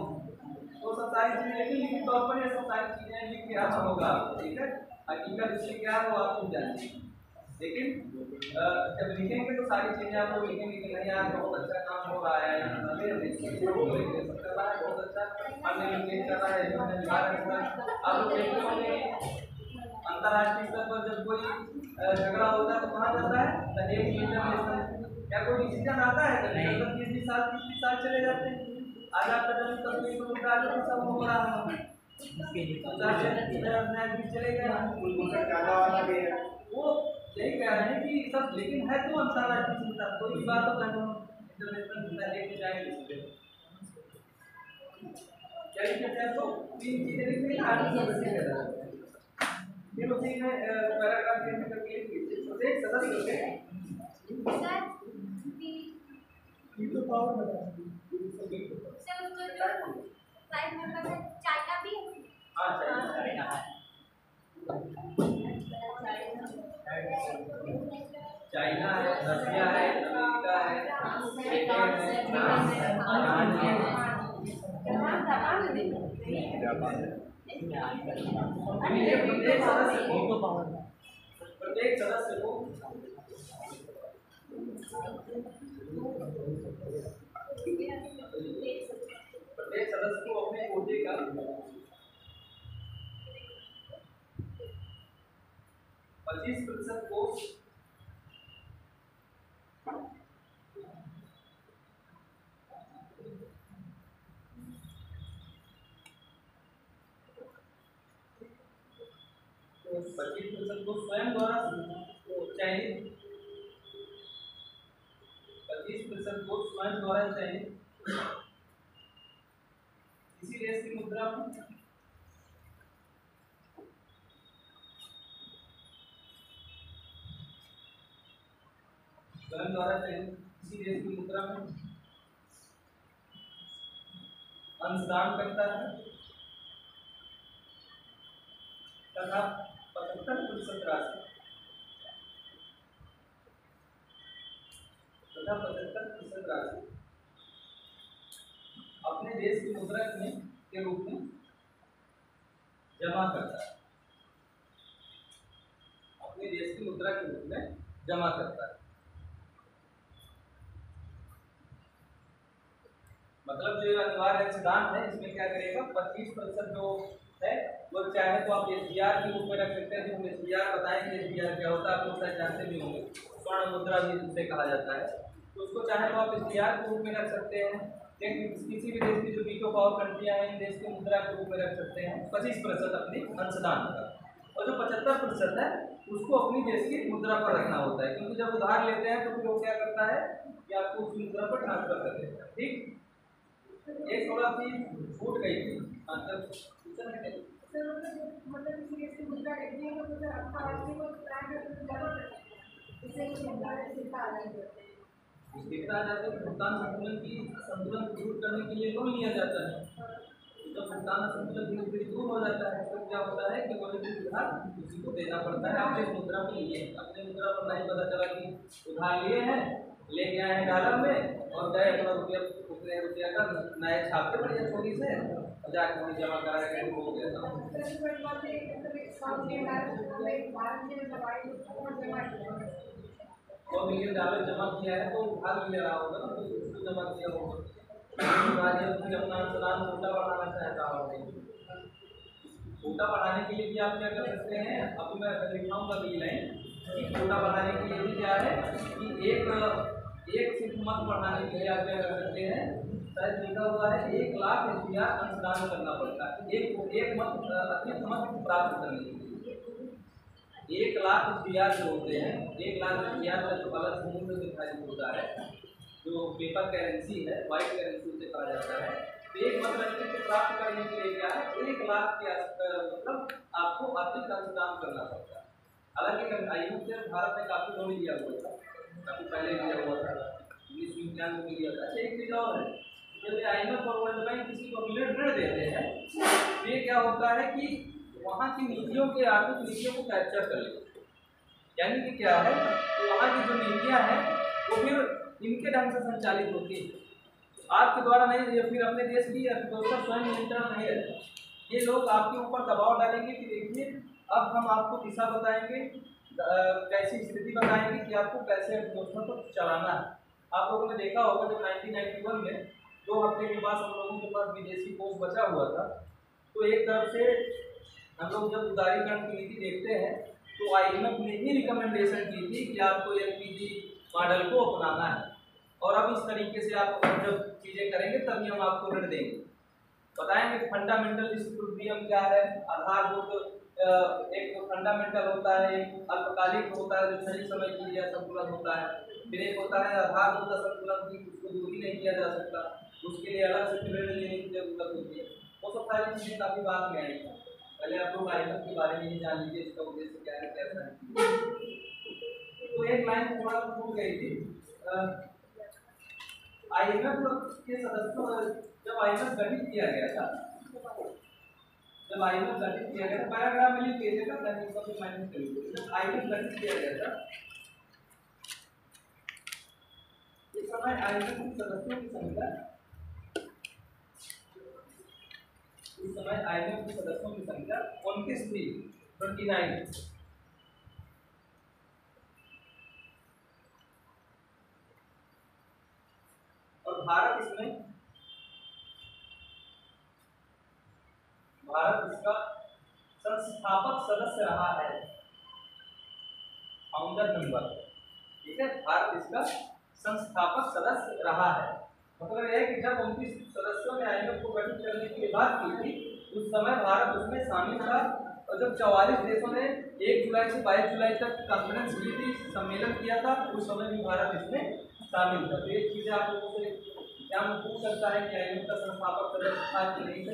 तो सब सारी चीजें लिखित तौर पर ये सब सारी चीजें लिख के आना होगा, ठीक है। हकीकत इससे क्या है वो आप खुद जानिए, लेकिन जब लिखेंगे तो सारी चीजें आप लोग लिखेंगे कि नहीं यार बहुत अच्छा काम हो रहा है, बहुत अच्छा कर रहा है, आप लोग देखते होंगे अंतर्राष्ट्रीय स्तर पर जब कोई झगड़ा होता है तो कहाँ जाता है, दहेज इंटरनेशनल, क्या कोई डिसीजन आता है, 30 साल चले जाते हैं, आज आपका जब तस्वीर में मुद्दा आगे सब हो रहा है, चले गए वो यही कह रहे हैं कि सब, लेकिन है तो अंतर्राष्ट्रीय चिंता, कोई बात तो इंटरनेशनल लेके जाएंगे क्या लिखते हैं, तो 3 चीजें लिखनी है, आगे सब फिर उसी में पैराग्राफ के अंदर लिखिए प्रत्येक सदस्य के सर तो पावर बता सर उसको जो 5 मेंबर है, चाइना भी है। हाँ चाइना है, चाइना है, रशिया है, अमेरिका है, प्रत्येक सदस्य को अपने कोटे का 25% को स्वयं द्वारा चयनित, 25% को स्वयं द्वारा चयनित किसी देश की मुद्रा में स्वयं द्वारा चयनित किसी देश की मुद्रा में अंशदान करता है तथा 75% राशि अपने देश की मुद्रा के रूप में जमा करता है, अपने देश की मुद्रा के रूप में जमा करता है। मतलब जो अनिवार्य अंशदान है इसमें क्या करेगा, 25% जो है वो चाहे तो आप SDR के रूप में रख सकते हैं, जो SDR बताएंगे SDR क्या होता है, आप लोग शायद जानते भी होंगे, स्वर्ण मुद्रा भी उसे कहा जाता है, तो उसको चाहे तो आप SDR के रूप में रख सकते हैं, किसी भी देश की जो वीटो पावर कंट्रियाँ हैं इन देश के मुद्रा के रूप में रख सकते हैं 25% अपनी अंशदान का, और जो 75% है उसको अपनी देश की मुद्रा पर रखना होता है, क्योंकि जब उधार लेते हैं तो फिर वो क्या करता है कि आपको उस मुद्रा पर ट्रांसफर कर देता है। ठीक, एक थोड़ा सी छूट गई थी देखा जाता है भुगतान संतुलन दूर करने के लिए लोन लिया जाता है। जब भुगतान संतुलन धीरे धीरे दूर हो जाता है तो क्या होता है कि वो उधार किसी को देना पड़ता है। आप जिस मुद्रा पर लिए अपने मुद्रा पर नहीं पता चला कि उधार लिए हैं, ले गए हैं डॉलर में और गए अपना रुपया का नए छाप के बढ़िया छोटी से और जाकर वहीं जमा कराया हो गया। 2 मिलियन डॉलर जमा किया है तो उधार ले रहा होगा ना, तो उसको जमा किया होगा। फिर अपना अंशदान मोटा बढ़ाना चाहता होगा, मोटा बढ़ाने के लिए भी आप क्या कर सकते हैं, अभी मैं दिखाऊंगा भी लाइन कि मोटा बढ़ाने के लिए भी क्या है कि एक सिर्फ मत बढ़ाने के लिए आप क्या कर सकते हैं, शायद लिखा हुआ है 1 लाख रुपया अंशदान करना पड़ता है एक मत अतिरिक्त मत प्राप्त करने के लिए। 1 लाख रुपया जो होते हैं, 1 लाख रुपया का जो अलग समूह दिखाई होता है, जो पेपर करेंसी है, वाइट करेंसी उसे कहा जाता है। तो एक मतलब प्राप्त करने के लिए क्या है 1 लाख के मतलब आपको अतिरिक्त अंशदान करना पड़ता है। हालांकि IMF से भारत में काफ़ी लोन लिया हुआ था, काफ़ी पहले लिया हुआ था, 1991 में लिया था। एक चीज़ और है, जब IMF और वर्ल्ड बैंक किसी को ऋण देते हैं तो ये क्या होता है कि वहाँ की नीतियों के आर्थिक नीतियों को कैप्चर कर लेते, यानी कि क्या है तो वहाँ की जो नीतियाँ हैं वो फिर इनके ढंग से संचालित होती है, आपके द्वारा नहीं, या फिर अपने देश की अर्थव्यवस्था स्वयं नियंत्रण नहीं रहती। ये लोग आपके ऊपर दबाव डालेंगे कि देखिए अब हम आपको दिशा बताएंगे, कैसी स्थिति बताएंगे कि आपको कैसे अर्थव्यवस्था को चलाना है। आप लोगों ने देखा होगा जब 1991 में 2 हफ्ते के बाद हम लोगों के पास विदेशी कोष बचा हुआ था, तो एक तरफ से हम लोग जब उदारीकरण की नीति देखते हैं तो IMF ने ही रिकमेंडेशन की थी कि आपको LPG मॉडल को अपनाना है, और अब इस तरीके से आप जब चीज़ें करेंगे तभी हम आपको ऋण देंगे। बताएंगे फंडामेंटल इक्विलिब्रियम क्या है, आधारभूत एक फंडामेंटल होता है, एक अल्पकालिक होता है जो सही समय के लिए संतुलन होता है, फिर एक होता है आधारभूत संतुलन की उसको दूर ही नहीं किया जा सकता, उसके लिए अलग से ऋण लेने की जरूरत होती है। वो सब सारी चीज़ें काफ़ी बाद में आएंगी, पहले आप लोग IMF के बारे में ही जान लीजिए, इसका उद्देश्य क्या है कैसा है। तो एक लाइन थोड़ा भूल गई थी, IMF के सदस्यों जब IMF गठित किया गया था, पैराग्राफ में लिख दिया था, जब IMF गठित किया गया था इस समय IMF के सदस्यों की संख्या इस समय IMF के सदस्यों की संख्या 29 थी, 29। और भारत इसका संस्थापक सदस्य रहा है, फाउंडर मेंबर। ठीक है, भारत इसका संस्थापक सदस्य रहा है। मतलब यह है कि जब 29 सदस्यों ने IMF को गठित करने की बात की थी उस समय भारत उसमें शामिल था, और जब 44 देशों ने 1 जुलाई से 22 जुलाई तक कॉन्फ्रेंस की थी, सम्मेलन किया था, उस समय भी भारत इसमें शामिल था। तो एक चीज़ें आप लोगों से क्या पूछ सकता है कि IMF का संस्थापक सदस्य था कि नहीं था,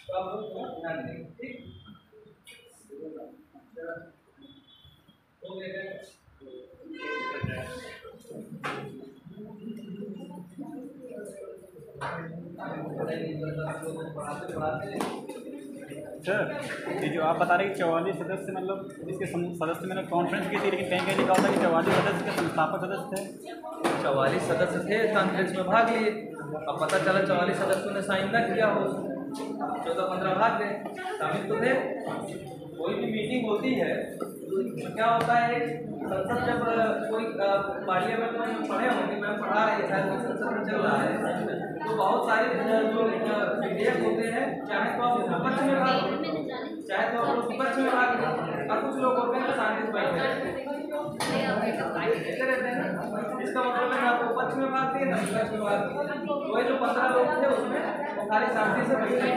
तो आप लोग थोड़ा ध्यान देंगे। ठीक, हो गया सर, ये जो आप बता रहे हैं 44 सदस्य, मतलब इसके सदस्य मैंने कॉन्फ्रेंस की थी, लेकिन कहीं कहीं लिखा होता है कि 44 सदस्य के संस्थापक सदस्य थे। 44 सदस्य थे, कॉन्फ्रेंस में भाग लिए, अब पता चला 44 सदस्यों ने साइन न किया हो, 14-15 भाग गए, शामिल तो थे। कोई भी मीटिंग होती है तो क्या होता है, संसद जब कोई पार्लियामेंट में पढ़े होंगे, मैं पढ़ा रही था, संसद में चल रहा है, तो बहुत सारे जो विधेयक होते हैं, चाहे तो आप विपक्ष में भाग, चाहे तो आप विपक्ष में भाग, और कुछ लोग होते हैं शांति से बैठे। देते रहते हैं ना, इसका मतलब है ना तो पक्ष में भाग दिए ना विपक्ष में भाग दिए। वही जो 15 लोग थे उसमें वो खाली शांति से बैठे।